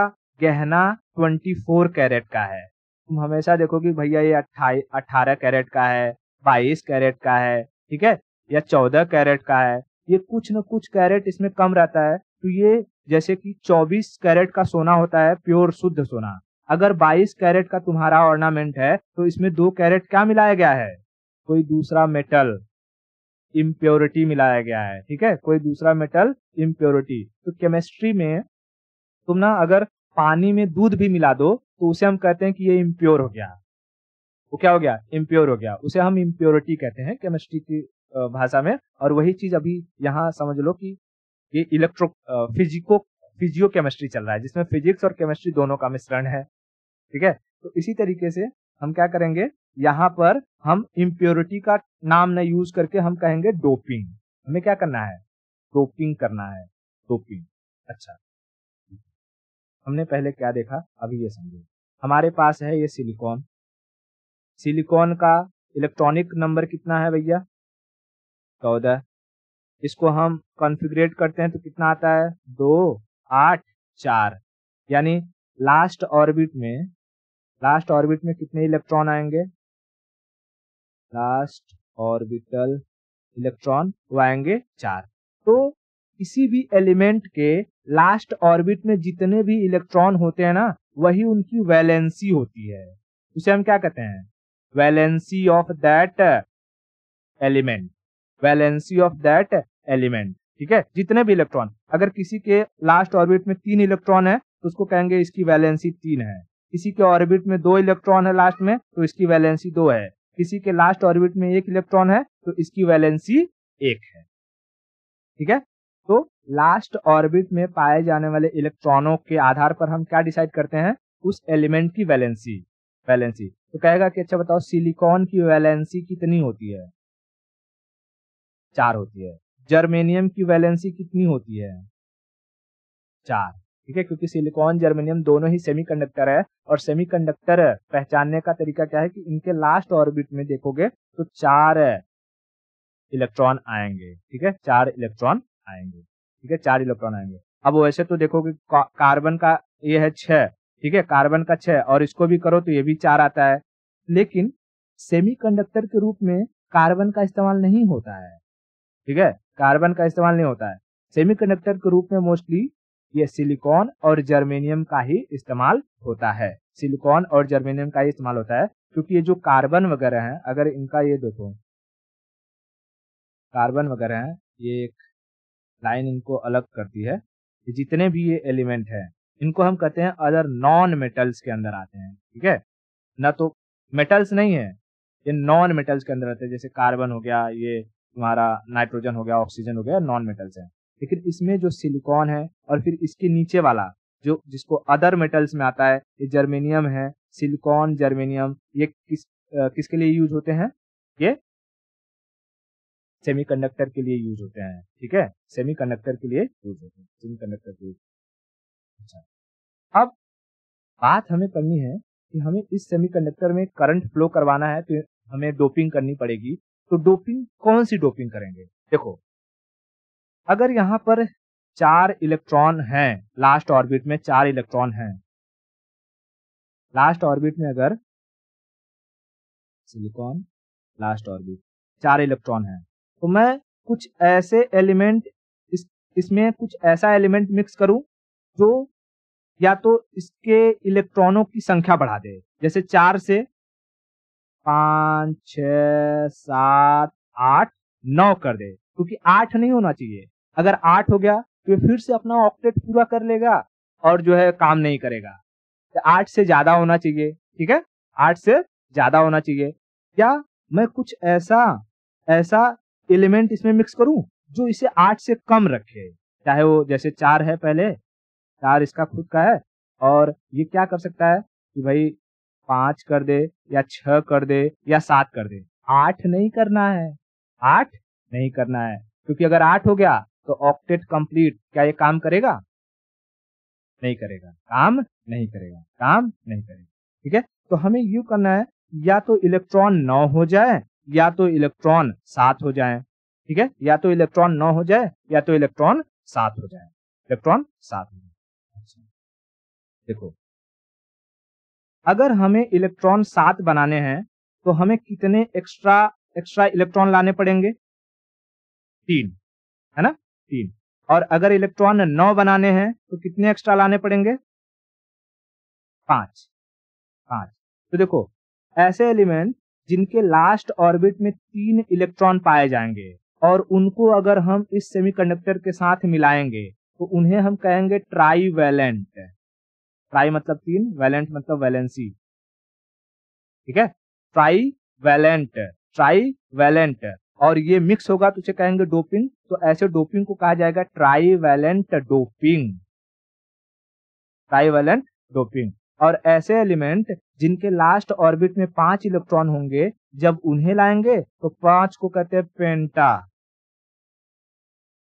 गहना 24 कैरेट का है। तुम हमेशा देखोगे भैया ये 18 कैरेट का है, 22 कैरेट का है, ठीक है, या 14 कैरेट का है। ये कुछ न कुछ कैरेट इसमें कम रहता है। तो ये जैसे कि 24 कैरेट का सोना होता है, प्योर शुद्ध सोना। अगर 22 कैरेट का तुम्हारा ऑर्नामेंट है, तो इसमें 2 कैरेट क्या मिलाया गया है? कोई दूसरा मेटल, इम्प्योरिटी मिलाया गया है, ठीक है, कोई दूसरा मेटल, इम्प्योरिटी। तो केमिस्ट्री में तुम ना अगर पानी में दूध भी मिला दो, तो उसे हम कहते हैं कि ये इम्प्योर हो गया। वो क्या हो गया? इम्प्योर हो गया। उसे हम इम्प्योरिटी कहते हैं केमिस्ट्री की भाषा में। और वही चीज अभी यहाँ समझ लो कि ये फिजियो केमिस्ट्री चल रहा है, जिसमें फिजिक्स और केमिस्ट्री दोनों का मिश्रण है, ठीक है। तो इसी तरीके से हम क्या करेंगे, यहाँ पर हम इम्प्योरिटी का नाम न यूज करके हम कहेंगे डोपिंग। हमें क्या करना है? डोपिंग करना है, डोपिंग। अच्छा, हमने पहले क्या देखा, अभी ये समझो। हमारे पास है ये सिलिकॉन। सिलिकॉन का इलेक्ट्रॉनिक नंबर कितना है भैया? 14। इसको हम कॉन्फ़िगरेट करते हैं तो कितना आता है? 2 8 4। यानी लास्ट ऑर्बिट में कितने इलेक्ट्रॉन आएंगे? लास्ट ऑर्बिटल इलेक्ट्रॉन वो आएंगे 4। तो किसी भी एलिमेंट के लास्ट ऑर्बिट में जितने भी इलेक्ट्रॉन होते हैं ना, वही उनकी वैलेंसी होती है। उसे हम क्या कहते हैं? Valency of that element. Valency of that element, ठीक है। जितने भी इलेक्ट्रॉन, अगर किसी के लास्ट ऑर्बिट में 3 इलेक्ट्रॉन है, तो उसको कहेंगे इसकी वैलेंसी 3 है। किसी के ऑर्बिट में 2 इलेक्ट्रॉन है लास्ट में, तो इसकी वैलेंसी 2 है। किसी के लास्ट ऑर्बिट में 1 इलेक्ट्रॉन है, तो इसकी वैलेंसी 1 है, ठीक है। तो लास्ट ऑर्बिट में पाए जाने वाले इलेक्ट्रॉनों के आधार पर हम क्या डिसाइड करते हैं? उस एलिमेंट की वैलेंसी। वैलेंसी तो कहेगा कि अच्छा बताओ, सिलिकॉन की वैलेंसी कितनी होती है? 4 होती है। जर्मेनियम की वैलेंसी कितनी होती है? 4, ठीक है, क्योंकि सिलिकॉन जर्मेनियम दोनों ही सेमीकंडक्टर है। और सेमीकंडक्टर पहचानने का तरीका क्या है कि इनके लास्ट ऑर्बिट में देखोगे तो 4 इलेक्ट्रॉन आएंगे, ठीक है, 4 इलेक्ट्रॉन आएंगे। ठीक है, 4 इलेक्ट्रॉन आएंगे। अब वैसे तो देखो कि कार्बन का ये है 6, ठीक है, कार्बन का 6 और इसको भी करो तो ये भी 4 आता है, लेकिन सेमीकंडक्टर के रूप में कार्बन का इस्तेमाल नहीं होता है, ठीक है, कार्बन का इस्तेमाल नहीं होता है। सेमीकंडक्टर के रूप में मोस्टली ये सिलिकॉन और जर्मेनियम का ही इस्तेमाल होता है, सिलिकॉन और जर्मेनियम का ही इस्तेमाल होता है, क्योंकि ये जो कार्बन वगैरह है, अगर इनका ये देखो कार्बन वगैरह है, ये एक लाइन इनको अलग करती है, ये जितने भी ये एलिमेंट है इनको हम कहते हैं अदर नॉन मेटल्स के अंदर आते हैं, ठीक है, ना तो मेटल्स नहीं है, ये नॉन मेटल्स के अंदर आते हैं। जैसे कार्बन हो गया, ये तुम्हारा नाइट्रोजन हो गया, ऑक्सीजन हो गया, नॉन मेटल्स है। लेकिन इसमें जो सिलिकॉन है और फिर इसके नीचे वाला जो जिसको अदर मेटल्स में आता है, ये जर्मेनियम है, सिलिकॉन जर्मेनियम, ये किसके लिए यूज होते हैं, ये सेमीकंडक्टर के लिए यूज होते हैं, ठीक है, सेमीकंडक्टर के लिए यूज होते हैं, सेमीकंडक्टर के लिए। अच्छा, अब बात हमें करनी है कि हमें इस सेमीकंडक्टर में करंट फ्लो करवाना है तो हमें डोपिंग करनी पड़ेगी। तो डोपिंग कौन सी डोपिंग करेंगे? देखो, अगर यहाँ पर 4 इलेक्ट्रॉन हैं, लास्ट ऑर्बिट में 4 इलेक्ट्रॉन हैं, लास्ट ऑर्बिट में अगर सिलिकॉन लास्ट ऑर्बिट 4 इलेक्ट्रॉन हैं, तो मैं कुछ ऐसे एलिमेंट इसमें कुछ ऐसा एलिमेंट मिक्स करूं जो या तो इसके इलेक्ट्रॉनों की संख्या बढ़ा दे, जैसे 4 से 5, 6, 7, 8, 9 कर दे, क्योंकि 8 नहीं होना चाहिए। अगर 8 हो गया तो ये फिर से अपना ऑक्टेट पूरा कर लेगा और जो है काम नहीं करेगा। तो 8 से ज्यादा होना चाहिए, ठीक है, 8 से ज्यादा होना चाहिए। या मैं कुछ ऐसा एलिमेंट इसमें मिक्स करूं जो इसे 8 से कम रखे, चाहे वो जैसे 4 है, पहले 4 इसका खुद का है, और ये क्या कर सकता है कि भाई 5 कर दे या 6 कर दे या 7 कर दे, 8 नहीं करना है, 8 नहीं करना है, क्योंकि अगर 8 हो गया तो ऑक्टेट कंप्लीट, क्या ये काम करेगा? नहीं करेगा, काम नहीं करेगा, काम नहीं करेगा, ठीक है। तो हमें यूं करना है, या तो इलेक्ट्रॉन 9 हो जाए या तो इलेक्ट्रॉन 7 हो जाए, ठीक है, या तो इलेक्ट्रॉन 9 हो जाए या तो इलेक्ट्रॉन 7 हो जाए, इलेक्ट्रॉन 7 हो जाए। अच्छा, देखो, अगर हमें इलेक्ट्रॉन 7 बनाने हैं तो हमें कितने एक्स्ट्रा इलेक्ट्रॉन लाने पड़ेंगे? 3, है ना, 3। और अगर इलेक्ट्रॉन 9 बनाने हैं तो कितने एक्स्ट्रा लाने पड़ेंगे? 5। तो देखो, ऐसे एलिमेंट जिनके लास्ट ऑर्बिट में 3 इलेक्ट्रॉन पाए जाएंगे और उनको अगर हम इस सेमीकंडक्टर के साथ मिलाएंगे तो उन्हें हम कहेंगे ट्राईवैलेंट। ट्राई मतलब 3, वैलेंट मतलब वैलेंसी, ठीक है, ट्राईवैलेंट, और ये मिक्स होगा तो उसे कहेंगे डोपिंग। तो ऐसे डोपिंग को कहा जाएगा ट्राईवैलेंट डोपिंग, ट्राईवैलेंट डोपिंग। और ऐसे एलिमेंट जिनके लास्ट ऑर्बिट में 5 इलेक्ट्रॉन होंगे, जब उन्हें लाएंगे तो 5 को कहते हैं पेंटा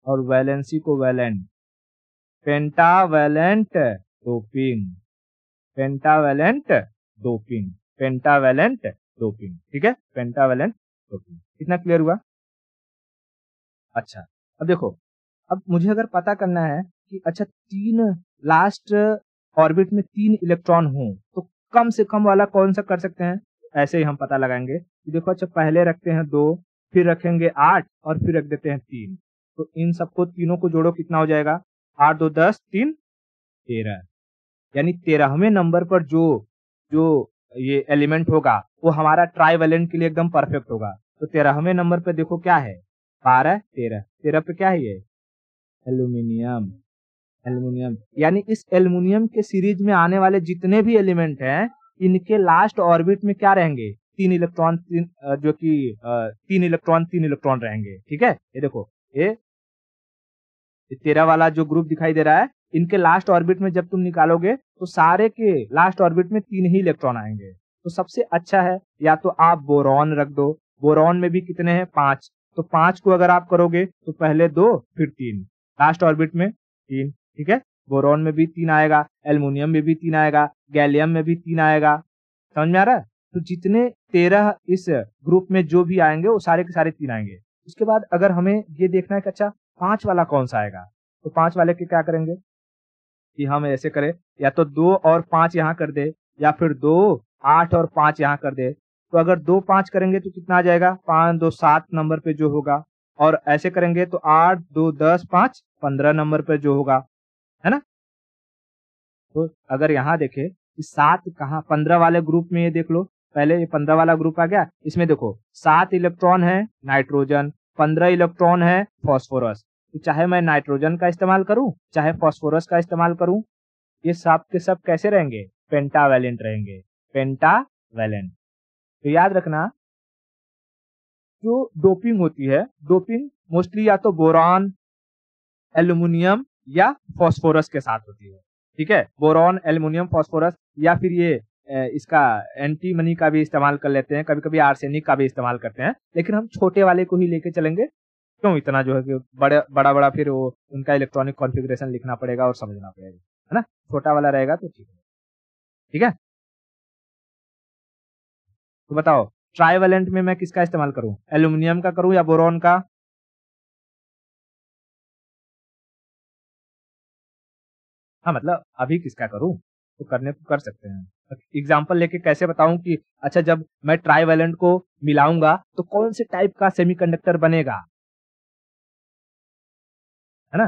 और वैलेंसी को valent, pentavalent doping, pentavalent doping, pentavalent doping, ठीक है, पेंटावैलेंट डोपिंग। कितना क्लियर हुआ? अच्छा, अब देखो, अब मुझे अगर पता करना है कि अच्छा 3 लास्ट ऑर्बिट में 3 इलेक्ट्रॉन हो तो कम से कम वाला कौन सा कर सकते हैं, ऐसे ही हम पता लगाएंगे कि देखो, अच्छा पहले रखते हैं 2, फिर रखेंगे 8 और फिर रख देते हैं 3। तो इन सबको तीनों को जोड़ो, कितना हो जाएगा? 8 2 10, 3 13, यानी 13वें नंबर पर जो ये एलिमेंट होगा वो हमारा ट्राईवैलेंट के लिए एकदम परफेक्ट होगा। तो 13वें नंबर पे देखो क्या है, 12, 13 पे क्या है, ये एल्यूमिनियम, एल्यूमिनियम। यानी इस एल्यूमिनियम के सीरीज में आने वाले जितने भी एलिमेंट हैं, इनके लास्ट ऑर्बिट में क्या रहेंगे? 3 इलेक्ट्रॉन, जो कि 3 इलेक्ट्रॉन रहेंगे, ठीक है। ये देखो, ये 13 वाला जो ग्रुप दिखाई दे रहा है, इनके लास्ट ऑर्बिट में जब तुम निकालोगे तो सारे के लास्ट ऑर्बिट में 3 ही इलेक्ट्रॉन आएंगे। तो सबसे अच्छा है या तो आप बोरॉन रख दो, बोरॉन में भी कितने हैं? 5। तो 5 को अगर आप करोगे तो पहले 2 फिर 3, लास्ट ऑर्बिट में 3, ठीक है। बोरॉन में भी 3 आएगा, एल्युमिनियम में भी 3 आएगा, गैलियम में भी 3 आएगा, समझ में आ रहा है? तो जितने 13 इस ग्रुप में जो भी आएंगे वो सारे के सारे 3 आएंगे। उसके बाद अगर हमें ये देखना है कि अच्छा 5 वाला कौन सा आएगा, तो 5 वाले के क्या करेंगे कि हम ऐसे करें, या तो 2 और 5 यहाँ कर दे, या फिर 2, 8 और 5 यहाँ कर दे। तो अगर 2, 5 करेंगे तो कितना आ जाएगा? 5, 2, 7 नंबर पे जो होगा, और ऐसे करेंगे तो 8, 2, 10, 5, 15 नंबर पे जो होगा, है ना? तो अगर यहाँ देखें कि 7 कहाँ 15 वाले ग्रुप में, ये देख लो, पहले ये 15 वाला ग्रुप आ गया, इसमें देखो 7 इलेक्ट्रॉन है नाइट्रोजन, 15 इलेक्ट्रॉन है फास्फोरस। तो चाहे मैं नाइट्रोजन का इस्तेमाल करूं, चाहे फास्फोरस का इस्तेमाल करूं, ये सब के सब कैसे रहेंगे? पेंटावैलेंट रहेंगे, पेंटावैलेंट। तो याद रखना, जो डोपिंग होती है, डोपिंग मोस्टली या तो बोरॉन, एल्यूमिनियम या फास्फोरस के साथ होती है। ठीक है, बोरॉन, एल्यूमिनियम, फास्फोरस, या फिर ये इसका एंटीमनी का भी इस्तेमाल कर लेते हैं, कभी कभी आर्सेनिक का भी इस्तेमाल करते हैं, लेकिन हम छोटे वाले को ही लेके चलेंगे। क्यों इतना जो है कि बड़ा बड़ा फिर वो उनका इलेक्ट्रॉनिक कॉन्फ़िगरेशन लिखना पड़ेगा और समझना पड़ेगा, है ना? छोटा वाला रहेगा तो ठीक है। ठीक है, तो बताओ ट्राइवेलेंट में मैं किसका इस्तेमाल करूं? एल्यूमिनियम का करूं या बोरॉन का? हाँ, मतलब अभी किसका करूं? तो करने को कर सकते हैं। एग्जाम्पल लेके कैसे बताऊं कि अच्छा, जब मैं ट्राइवेलेंट को मिलाऊंगा तो कौन से टाइप का सेमीकंडक्टर बनेगा, है ना?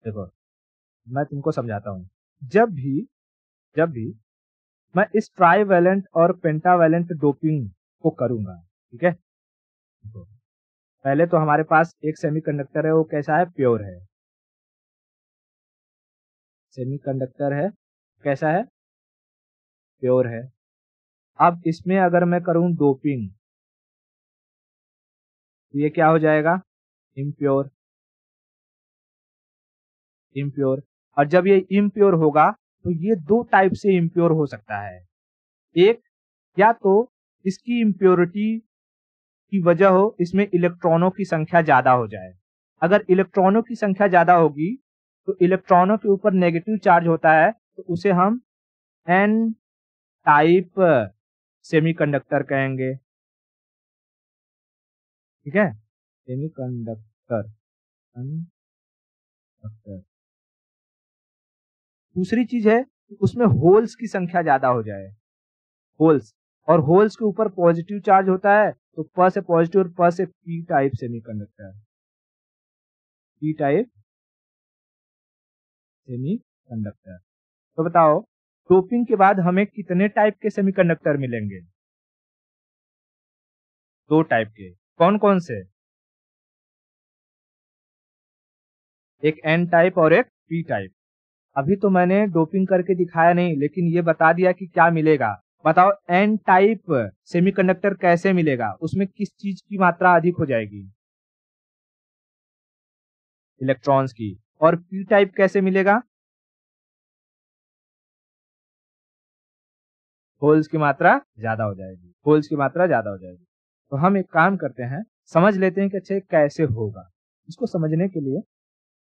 देखो, मैं तुमको समझाता हूँ। जब भी जब भी मैं इस ट्राइवेलेंट और पेंटावेलेंट डोपिंग को करूंगा, ठीक है, तो पहले तो हमारे पास एक सेमीकंडक्टर है, वो कैसा है? प्योर है। सेमीकंडक्टर है, कैसा है? प्योर है। अब इसमें अगर मैं करूं डोपिंग, तो ये क्या हो जाएगा? इम्प्योर। इम्प्योर। और जब ये इम्प्योर होगा तो ये दो टाइप से इम्प्योर हो सकता है। एक, या तो इसकी इम्प्योरिटी की वजह हो इसमें इलेक्ट्रॉनों की संख्या ज्यादा हो जाए। अगर इलेक्ट्रॉनों की संख्या ज्यादा होगी तो इलेक्ट्रॉनों के ऊपर नेगेटिव चार्ज होता है, तो उसे हम एन टाइप सेमीकंडक्टर कहेंगे। ठीक है, सेमीकंडक्टर, कंडक्टर। दूसरी चीज है कि उसमें होल्स की संख्या ज्यादा हो जाए, होल्स, और होल्स के ऊपर पॉजिटिव चार्ज होता है, तो प से पॉजिटिव और प से P type semiconductor, p type semiconductor. तो बताओ, डोपिंग के बाद हमें कितने टाइप के सेमीकंडक्टर मिलेंगे? दो टाइप के। कौन कौन से? एक एन टाइप और एक पी टाइप। अभी तो मैंने डोपिंग करके दिखाया नहीं, लेकिन ये बता दिया कि क्या मिलेगा। बताओ, एन टाइप सेमीकंडक्टर कैसे मिलेगा? उसमें किस चीज की मात्रा अधिक हो जाएगी? इलेक्ट्रॉन्स की। और पी टाइप कैसे मिलेगा? होल्स की मात्रा ज्यादा हो जाएगी, होल्स की मात्रा ज्यादा हो जाएगी। तो हम एक काम करते हैं, समझ लेते हैं कि अच्छा ये कैसे होगा। इसको समझने के लिए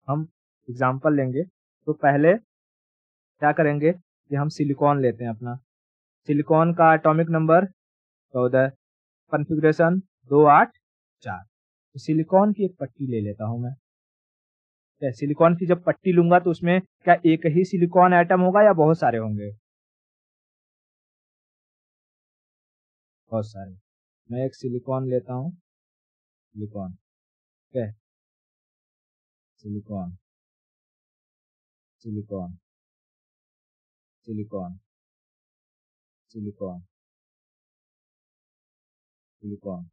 हम एग्जाम्पल लेंगे। तो पहले क्या करेंगे कि हम सिलिकॉन लेते हैं अपना। सिलिकॉन का एटॉमिक नंबर 14, कॉन्फ़िगरेशन 284। तो सिलिकॉन की एक पट्टी ले लेता हूं मैं। क्या सिलिकॉन की जब पट्टी लूंगा तो उसमें क्या एक ही सिलिकॉन एटम होगा या बहुत सारे होंगे? बहुत सारे। मैं एक सिलिकॉन लेता हूँ, सिलिकॉन। ठीक है, silicon, silicon, silicon, silicon, silicon,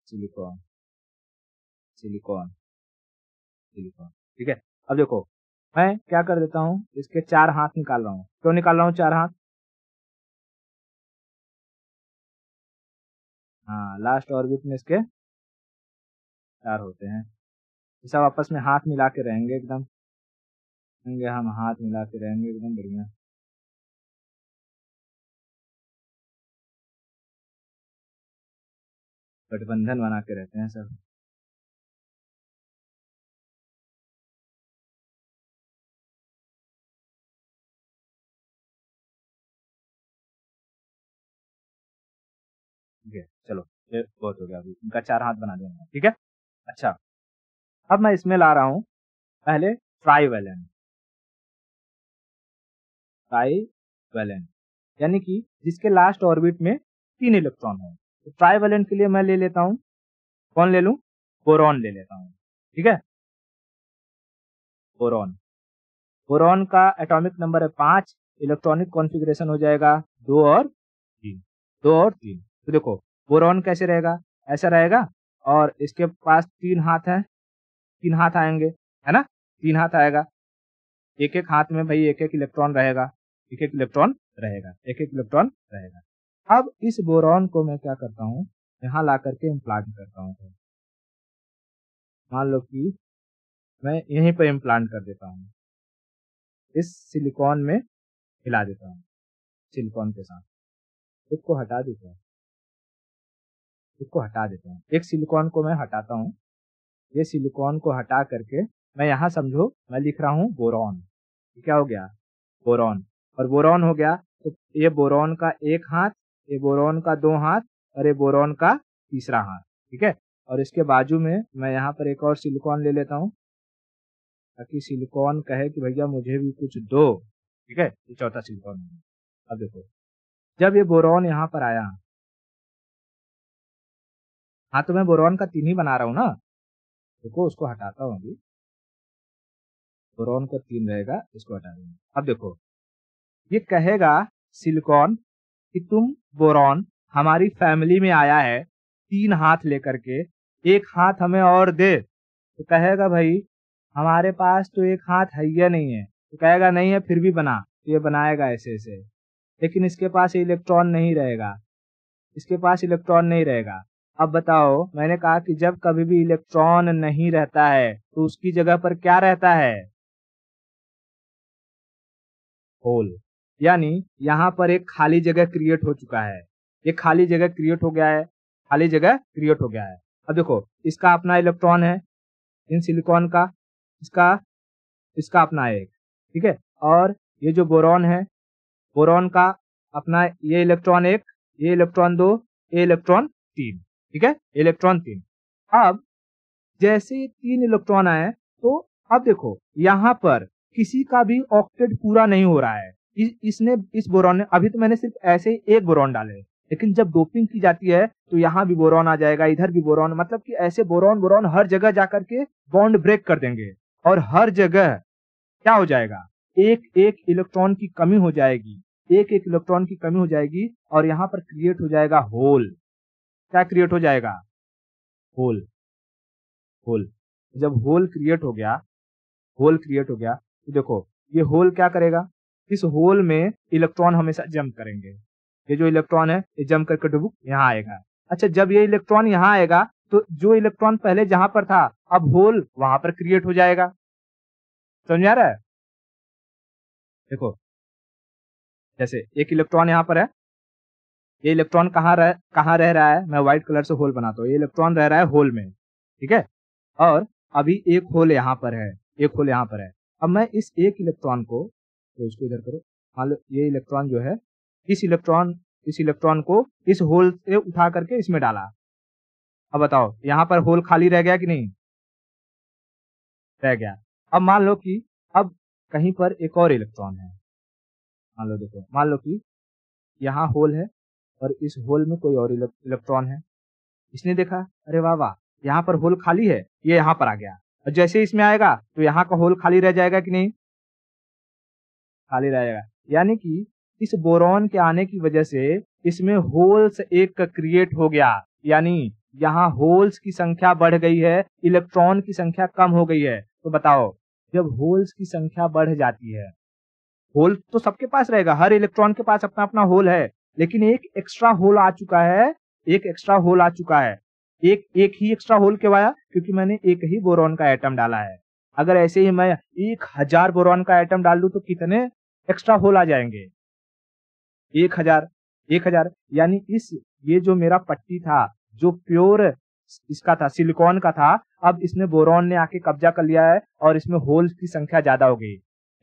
silicon, silicon, silicon. ठीक है, अब देखो, मैं क्या कर देता हूँ, इसके 4 हाथ निकाल रहा हूँ। क्यों निकाल रहा हूँ 4 हाथ? हाँ, लास्ट ऑर्बिट में इसके 4 होते हैं। ये सब आपस में हाथ मिला के रहेंगे एकदम, रहेंगे, हम हाथ मिला के रहेंगे एकदम बढ़िया। गठबंधन बना के रहते हैं सब। ठीक है, चलो, ये बहुत हो गया। अभी इनका 4 हाथ बना देना, ठीक है। अच्छा, अब मैं इसमें ला रहा हूँ पहले ट्राईवैलेंट। ट्राईवैलेंट यानी कि जिसके लास्ट ऑर्बिट में 3 इलेक्ट्रॉन हो। तो ट्राईवैलेंट के लिए मैं ले लेता हूँ, कौन ले लूँ? बोरॉन ले लेता हूँ। ठीक है, बोरॉन। बोरॉन का एटॉमिक नंबर है 5, इलेक्ट्रॉनिक कॉन्फ़िगरेशन हो जाएगा 2 और 3, 2 और 3। तो देखो बोरॉन कैसे रहेगा, ऐसा रहेगा और इसके पास 3 हाथ हैं, 3 हाथ आएंगे, है ना? 3 हाथ आएगा, एक-एक हाथ में भाई एक-एक इलेक्ट्रॉन रहेगा, एक-एक इलेक्ट्रॉन रहेगा, एक-एक इलेक्ट्रॉन रहेगा। अब इस बोरॉन को मैं क्या करता हूँ, यहाँ ला करके इम्प्लांट करता हूँ। मान लो कि मैं यहीं पे इम्प्लांट कर देता हूँ, इस सिलिकॉन में हिला देता हूँ, सिलिकॉन के साथ। इसको हटा देता हूँ, इसको हटा देता हूँ। एक सिलिकॉन को मैं हटाता हूँ, ये सिलिकॉन को हटा करके मैं यहाँ समझो मैं लिख रहा हूँ बोरॉन। क्या हो गया? बोरॉन। और बोरॉन हो गया तो ये बोरॉन का एक हाथ, ये बोरॉन का 2 हाथ और ये बोरॉन का तीसरा हाथ। ठीक है, और इसके बाजू में मैं यहाँ पर एक और सिलिकॉन ले लेता हूँ ताकि सिलिकॉन कहे कि भैया मुझे भी कुछ दो। ठीक है, ये चौथा सिलिकॉन है। अब देखो जब ये बोरॉन यहाँ पर आया, हाँ तो मैं बोरॉन का 3 ही बना रहा हूँ ना, देखो उसको हटाता हूँ अभी, बोरॉन का 3 रहेगा, इसको हटा दूंगा। अब देखो ये कहेगा सिलिकॉन कि तुम बोरॉन हमारी फैमिली में आया है 3 हाथ लेकर के, एक हाथ हमें और दे। तो कहेगा भाई हमारे पास तो एक हाथ है या नहीं है, तो कहेगा नहीं है फिर भी बना, तो ये बनाएगा ऐसे ऐसे, लेकिन इसके पास इलेक्ट्रॉन नहीं रहेगा, इसके पास इलेक्ट्रॉन नहीं रहेगा। अब बताओ, मैंने कहा कि जब कभी भी इलेक्ट्रॉन नहीं रहता है तो उसकी जगह पर क्या रहता है? होल। यानी यहाँ पर एक खाली जगह क्रिएट हो चुका है, एक खाली जगह क्रिएट हो गया है, खाली जगह क्रिएट हो गया है। अब देखो इसका अपना इलेक्ट्रॉन है, इन सिलिकॉन का, इसका इसका अपना एक, ठीक है, और ये जो बोरॉन है, बोरॉन का अपना ये इलेक्ट्रॉन एक, ये इलेक्ट्रॉन 2, ये इलेक्ट्रॉन 3। ठीक है, इलेक्ट्रॉन 3। अब जैसे ये 3 इलेक्ट्रॉन आए तो अब देखो यहाँ पर किसी का भी ऑक्टेट पूरा नहीं हो रहा है। इसने इस बोरॉन ने, अभी तो मैंने सिर्फ ऐसे एक बोरॉन डाले, लेकिन जब डोपिंग की जाती है तो यहाँ भी बोरॉन आ जाएगा, इधर भी बोरॉन, मतलब कि ऐसे बोरॉन बोरॉन हर जगह जाकर के बॉन्ड ब्रेक कर देंगे और हर जगह क्या हो जाएगा, एक एक इलेक्ट्रॉन की कमी हो जाएगी, एक एक इलेक्ट्रॉन की कमी हो जाएगी और यहाँ पर क्रिएट हो जाएगा होल। क्या क्रिएट हो जाएगा? होल। होल। जब होल क्रिएट हो गया, होल क्रिएट हो गया तो देखो ये होल क्या करेगा, इस होल में इलेक्ट्रॉन हमेशा जंप करेंगे, ये जो इलेक्ट्रॉन है ये जंप करके डुबुक यहाँ आएगा। अच्छा जब ये इलेक्ट्रॉन यहाँ आएगा तो जो इलेक्ट्रॉन पहले जहां पर था अब होल वहां पर क्रिएट हो जाएगा। समझ आ रहा है? देखो जैसे एक इलेक्ट्रॉन यहाँ पर है, ये इलेक्ट्रॉन कहाँ रह रहा है, मैं व्हाइट कलर से होल बनाता हूँ, ये इलेक्ट्रॉन रह रहा है होल में। ठीक है, और अभी एक होल यहाँ पर है, एक होल यहाँ पर है। अब मैं इस एक इलेक्ट्रॉन को, तो इसको इधर करो, मान लो ये इलेक्ट्रॉन जो है, इस इलेक्ट्रॉन को इस होल से उठा करके इसमें डाला। अब बताओ यहाँ पर होल खाली रह गया कि नहीं? रह गया। अब मान लो कि अब कहीं पर एक और इलेक्ट्रॉन है, मान लो देखो, मान लो कि यहाँ होल है और इस होल में कोई और इलेक्ट्रॉन है। इसने देखा अरे वाह वाह यहाँ पर होल खाली है, ये यहाँ पर आ गया, और जैसे इसमें आएगा तो यहाँ का होल खाली रह जाएगा कि नहीं? खाली रहेगा। यानी कि इस बोरॉन के आने की वजह से इसमें होल्स एक का क्रिएट हो गया, यानी यहाँ होल्स की संख्या बढ़ गई है, इलेक्ट्रॉन की संख्या कम हो गई है। तो बताओ जब होल्स की संख्या बढ़ जाती है, होल तो सबके पास रहेगा, हर इलेक्ट्रॉन के पास अपना अपना होल है, लेकिन एक एक्स्ट्रा होल आ चुका है, एक एक्स्ट्रा होल आ चुका है। एक एक ही एक्स्ट्रा होल क्यों आया? क्योंकि मैंने एक ही बोरॉन का एटम डाला है। अगर ऐसे ही मैं 1000 बोरॉन का एटम डाल दूं तो कितने एक्स्ट्रा होल आ जाएंगे? 1000, 1000। यानी इस ये जो मेरा पट्टी था जो प्योर इसका था, सिलिकॉन का था, अब इसमें बोरॉन ने आके कब्जा कर लिया है और इसमें होल्स की संख्या ज्यादा हो गई,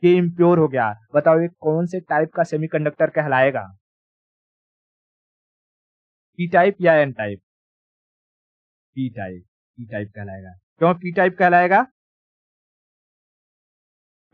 ये इम्प्योर हो गया। बताओ ये कौन से टाइप का सेमीकंडक्टर कहलाएगा? पी टाइप या n type? P type. P type कहलाएगा। क्यों पी टाइप कहलाएगा?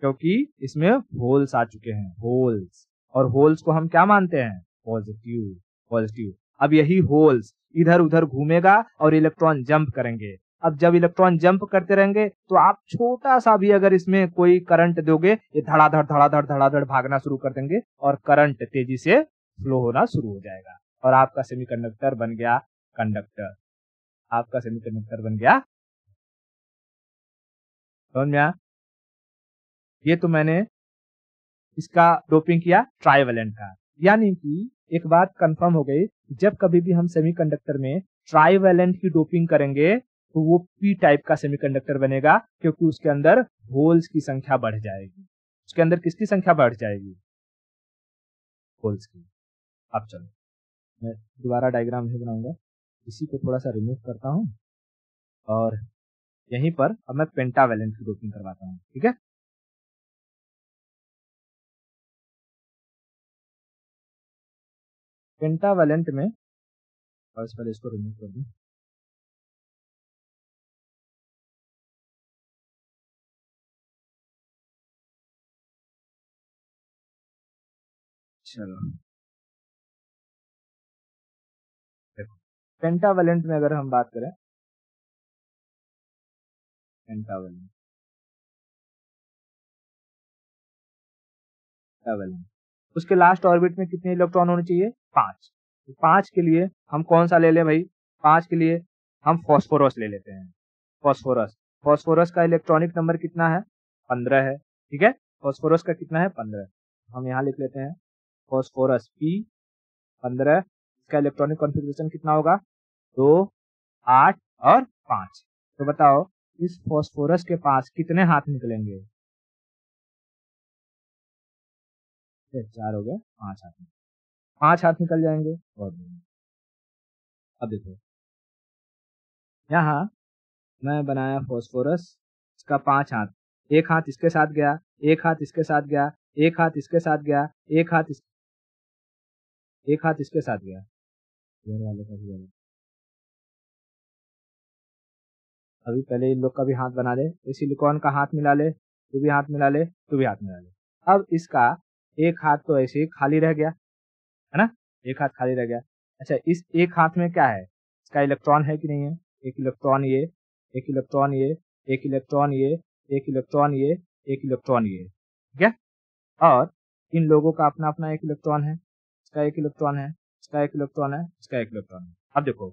क्योंकि इसमें होल्स आ चुके हैं, होल्स, और होल्स को हम क्या मानते हैं? Positive, positive. अब यही होल्स इधर उधर घूमेगा और इलेक्ट्रॉन जंप करेंगे। अब जब इलेक्ट्रॉन जंप करते रहेंगे तो आप छोटा सा भी अगर इसमें कोई करंट दोगे, ये धड़ाधड़ भागना शुरू कर देंगे और करंट तेजी से फ्लो होना शुरू हो जाएगा और आपका सेमीकंडक्टर बन गया कंडक्टर। आपका सेमीकंडक्टर बन गया। समझ में आया? ये तो मैंने इसका डोपिंग किया ट्राइवेलेंट का, यानी कि एक बात कंफर्म हो गई, जब कभी भी हम सेमीकंडक्टर में ट्राइवेलेंट की डोपिंग करेंगे तो वो पी टाइप का सेमीकंडक्टर बनेगा, क्योंकि उसके अंदर होल्स की संख्या बढ़ जाएगी। उसके अंदर किसकी संख्या बढ़ जाएगी? होल्स की। अब चलो मैं दोबारा डायग्राम नहीं बनाऊंगा, इसी को थोड़ा सा रिमूव करता हूं और यहीं पर अब मैं पेंटावेलेंट की डोपिंग करवाता हूं। ठीक है, पेंटावेलेंट में फर्स्ट पहले इसको रिमूव कर दूं। चलो देखो, पेंटावेलेंट में अगर हम बात करें, पेंटावेलेंट उसके लास्ट ऑर्बिट में कितने इलेक्ट्रॉन होने चाहिए? 5। तो 5 के लिए हम कौन सा ले लें भाई? 5 के लिए हम फॉस्फोरस ले लेते हैं। फॉस्फोरस, फॉस्फोरस का इलेक्ट्रॉनिक नंबर कितना है? 15 है। ठीक है, फॉस्फोरस का कितना है? 15। हम यहाँ लिख लेते हैं फॉस्फोरस P 15। इसका इलेक्ट्रॉनिक कॉन्फ़िगरेशन कितना होगा? 2, 8 और 5। तो बताओ इस फॉस्फोरस के पास कितने हाथ निकलेंगे? 4 हो गए, 5 हाथ, 5 हाथ निकल जाएंगे। और अब देखो यहाँ मैं बनाया फॉस्फोरस, इसका 5 हाथ, एक हाथ इसके साथ गया, एक हाथ इसके साथ गया, एक हाथ इसके साथ गया, एक हाथ इसके साथ गया। वाले का भी अभी पहले इन लोग का भी हाथ बना ले, सिलिकॉन का हाथ मिला ले, तू भी हाथ मिला ले, तू भी हाथ मिला ले। अब इसका एक हाथ तो ऐसे ही खाली रह गया, है ना? एक हाथ खाली रह गया। अच्छा, इस एक हाथ में क्या है? इसका इलेक्ट्रॉन है कि नहीं है? एक इलेक्ट्रॉन ये, एक इलेक्ट्रॉन ये, एक इलेक्ट्रॉन ये, एक इलेक्ट्रॉन ये, एक इलेक्ट्रॉन ये। ठीक है, और इन लोगों का अपना अपना एक इलेक्ट्रॉन है। इसका एक इलेक्ट्रॉन है, इसका एक इलेक्ट्रॉन है, इसका एक इलेक्ट्रॉन है। अब देखो,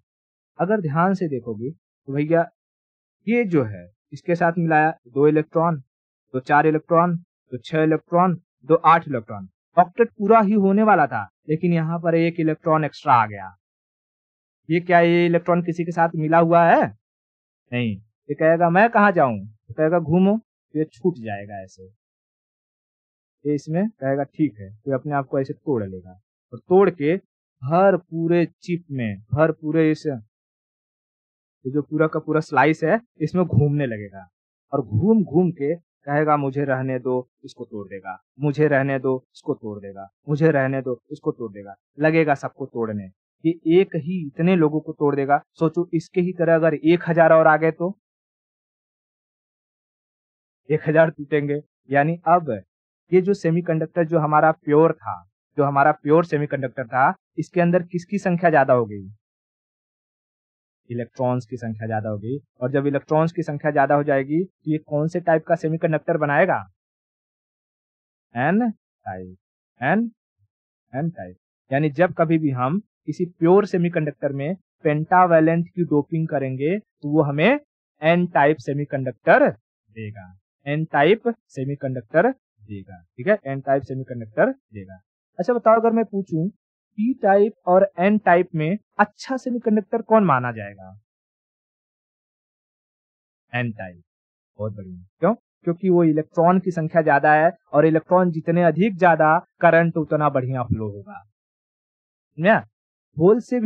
अगर ध्यान से देखोगे तो भैया ये जो है इसके साथ मिलाया 2 इलेक्ट्रॉन, तो 4 इलेक्ट्रॉन, तो 6 इलेक्ट्रॉन, 2 8 इलेक्ट्रॉन। ऑक्टेट पूरा ही होने वाला था, लेकिन यहाँ पर एक इलेक्ट्रॉन एक्स्ट्रा आ गया। ये क्या, ये इलेक्ट्रॉन किसी के साथ मिला हुआ है? नहीं। ये कहेगा मैं कहाँ जाऊं, तो कहेगा घूमो, तो ये छूट जाएगा ऐसे। ये इसमें कहेगा ठीक है, तो अपने आप को ऐसे तोड़ लेगा और तोड़ के हर पूरे चिप में, हर पूरे इस जो पूरा का पूरा स्लाइस है इसमें घूमने लगेगा और घूम घूम के कहेगा मुझे रहने दो, इसको तोड़ देगा, मुझे रहने दो, इसको तोड़ देगा, मुझे रहने दो, इसको तोड़ देगा। लगेगा सबको तोड़ने, ये एक ही इतने लोगों को तोड़ देगा। सोचो इसके ही तरह अगर 1000 और आ गए तो 1000 टूटेंगे। यानी अब ये जो सेमीकंडक्टर जो हमारा प्योर था, जो हमारा प्योर सेमीकंडक्टर था, इसके अंदर किसकी संख्या ज्यादा हो गई? इलेक्ट्रॉन्स की संख्या ज्यादा होगी। और जब इलेक्ट्रॉन्स की संख्या ज्यादा हो जाएगी तो ये कौन से टाइप का सेमीकंडक्टर बनाएगा? N type, n n type. यानी जब कभी भी हम किसी प्योर सेमीकंडक्टर में पेंटावेलेंट की डोपिंग करेंगे तो वो हमें एन टाइप सेमीकंडक्टर देगा, एन टाइप सेमीकंडक्टर देगा। ठीक है, एन टाइप सेमीकंडक्टर देगा। अच्छा बताओ, अगर मैं पूछूं पी टाइप और एन टाइप में अच्छा सेमीकंडक्टर कौन माना जाएगा? N type. बहुत बढ़िया। क्यों? क्योंकि वो इलेक्ट्रॉन की संख्या ज्यादा है और इलेक्ट्रॉन जितने अधिक ज्यादा करंट उतना बढ़िया फ्लो होगा। समझा? होल से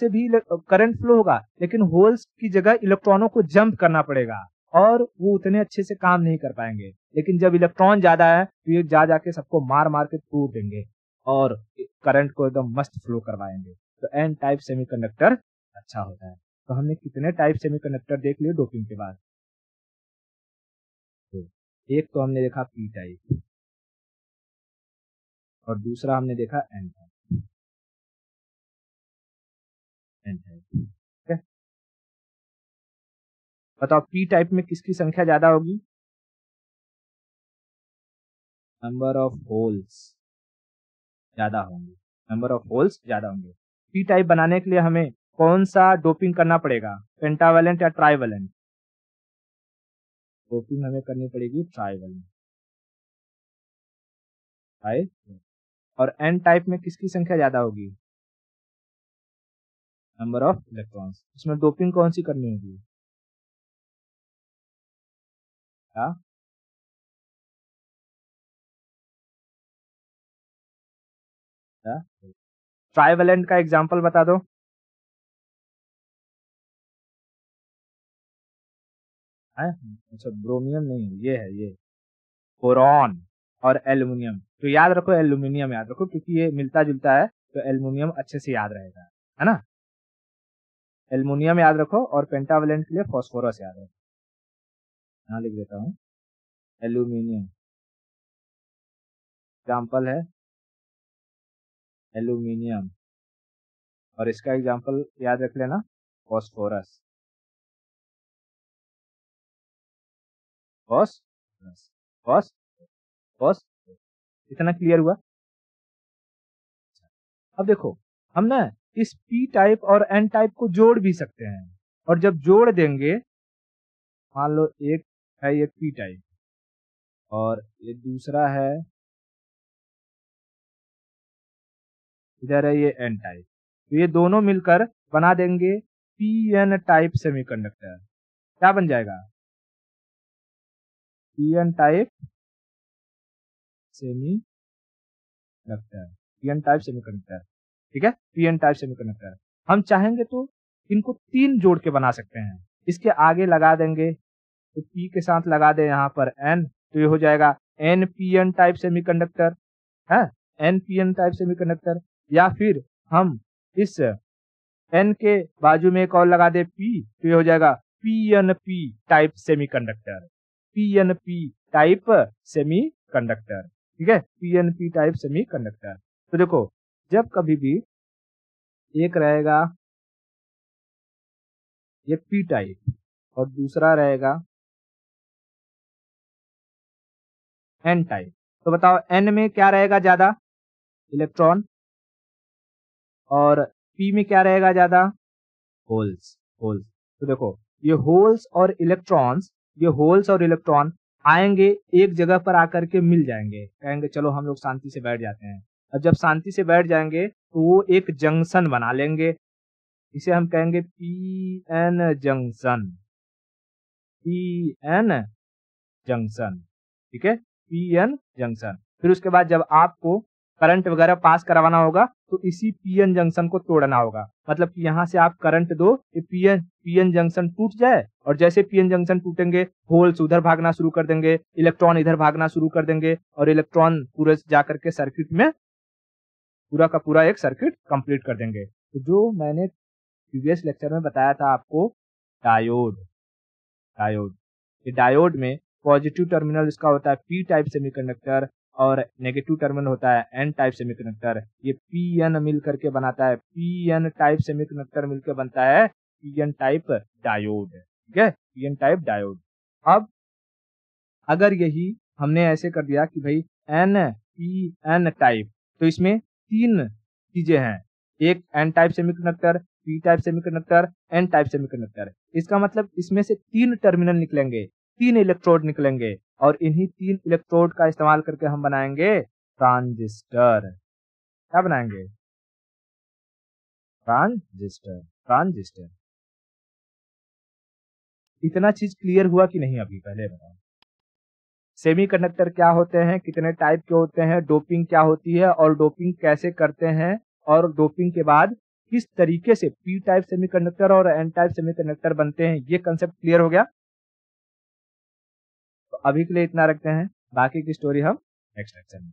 भी करंट फ्लो होगा, लेकिन होल्स की जगह इलेक्ट्रॉनों को जंप करना पड़ेगा और वो उतने अच्छे से काम नहीं कर पाएंगे। लेकिन जब इलेक्ट्रॉन ज्यादा है तो ये जा जाके सबको मार मार के तोड़ देंगे और करंट को एकदम मस्त फ्लो करवाएंगे। तो एन टाइप सेमीकंडक्टर अच्छा होता है। तो हमने कितने टाइप सेमीकंडक्टर देख लिए डोपिंग के बाद? तो एक तो हमने देखा पी टाइप और दूसरा हमने देखा एन टाइप। ठीक है, बताओ पी टाइप में किसकी संख्या ज्यादा होगी? नंबर ऑफ होल्स ज्यादा होंगे, नंबर ऑफ होल्स ज्यादा होंगे। पी टाइप बनाने के लिए हमें कौन सा डोपिंग करना पड़ेगा, पेंटावेलेंट या ट्राइवेलेंट? डोपिंग हमें करनी पड़ेगी ट्राइवेलेंट। और एन टाइप में किसकी संख्या ज्यादा होगी? Number of electrons. इसमें डोपिंग कौन सी करनी होगी? क्या? ट्राइवेलेंट का एग्जांपल बता दो। अच्छा ब्रोमियम नहीं, ये है ये बोरॉन और एल्युमिनियम। तो याद रखो एल्युमिनियम याद रखो, क्योंकि ये मिलता जुलता है, तो एल्युमिनियम अच्छे से याद रहेगा, है ना। एल्युमिनियम याद रखो और पेंटावेलेंट के लिए फास्फोरस याद रखो। यहाँ लिख देता हूँ एल्यूमिनियम, एग्जाम्पल है एल्यूमिनियम, और इसका एग्जाम्पल याद रख लेना फॉस्फोरस। फॉस्फोरस फॉस फॉस इतना क्लियर हुआ? अब देखो हम ना इस पी टाइप और एन टाइप को जोड़ भी सकते हैं, और जब जोड़ देंगे, मान लो एक है ये पी टाइप और ये दूसरा है, इधर है ये एन टाइप, तो ये दोनों मिलकर बना देंगे पी एन टाइप सेमीकंडक्टर। क्या बन जाएगा? P N type semiconductor, p N type semiconductor. ठीक है, पी एन टाइप सेमीकंडक्टर। हम चाहेंगे तो इनको 3 जोड़ के बना सकते हैं। इसके आगे लगा देंगे, तो पी के साथ लगा दे यहाँ पर एन, तो ये हो जाएगा N P N type semiconductor है, N P N type semiconductor. या फिर हम इस एन के बाजू में एक और लगा दे पी, तो ये हो जाएगा p n p type semiconductor, p n p type semiconductor. ठीक है, p n p type semiconductor. तो देखो जब कभी भी एक रहेगा ये पी टाइप और दूसरा रहेगा एन टाइप, तो बताओ एन में क्या रहेगा ज्यादा? इलेक्ट्रॉन। और पी में क्या रहेगा ज्यादा? Holes holes. तो देखो ये होल्स और इलेक्ट्रॉन्स, ये होल्स और इलेक्ट्रॉन आएंगे एक जगह पर आकर के मिल जाएंगे, कहेंगे चलो हम लोग शांति से बैठ जाते हैं। और जब शांति से बैठ जाएंगे तो वो एक जंक्शन बना लेंगे, इसे हम कहेंगे p n junction, p n junction. ठीक है, पी एन जंक्शन। फिर उसके बाद जब आपको करंट वगैरह पास करवाना होगा तो इसी पी एन जंक्शन को तोड़ना होगा। मतलब कि यहाँ से आप करंट दो, पी एन जंक्शन टूट जाए, और जैसे पी एन जंक्शन टूटेंगे होल्स उधर भागना शुरू कर देंगे, इलेक्ट्रॉन इधर भागना शुरू कर देंगे, और इलेक्ट्रॉन पूरे जाकर के सर्किट में पूरा का पूरा एक सर्किट कंप्लीट कर देंगे। तो जो मैंने प्रीवियस लेक्चर में बताया था आपको, डायोड, डायोड, ये डायोड में पॉजिटिव टर्मिनल इसका होता है पी टाइप सेमीकंडक्टर और नेगेटिव टर्मिनल होता है एन टाइप सेमीकंडक्टर। ये पी एन मिल करके बनाता है, पी एन टाइप सेमीकंडक्टर मिलकर बनता है पी एन टाइप डायोड। ठीक है, पी एन टाइप डायोड। अब अगर यही हमने ऐसे कर दिया कि भाई एन पी एन टाइप, तो इसमें 3 चीजें हैं, एक n type semiconductor, p type semiconductor, n type semiconductor. इसका मतलब इसमें से 3 टर्मिनल निकलेंगे, 3 इलेक्ट्रोड निकलेंगे, और इन्हीं 3 इलेक्ट्रोड का इस्तेमाल करके हम बनाएंगे ट्रांजिस्टर। क्या बनाएंगे? Transistor, transistor. इतना चीज क्लियर हुआ कि नहीं अभी? पहले बताओ सेमीकंडक्टर क्या होते हैं, कितने टाइप के होते हैं, डोपिंग क्या होती है, और डोपिंग कैसे करते हैं, और डोपिंग के बाद किस तरीके से पी टाइप सेमीकंडक्टर और एन टाइप सेमीकंडक्टर बनते हैं। ये कंसेप्ट क्लियर हो गया? तो अभी के लिए इतना रखते हैं, बाकी की स्टोरी हम नेक्स्ट लेक्चर में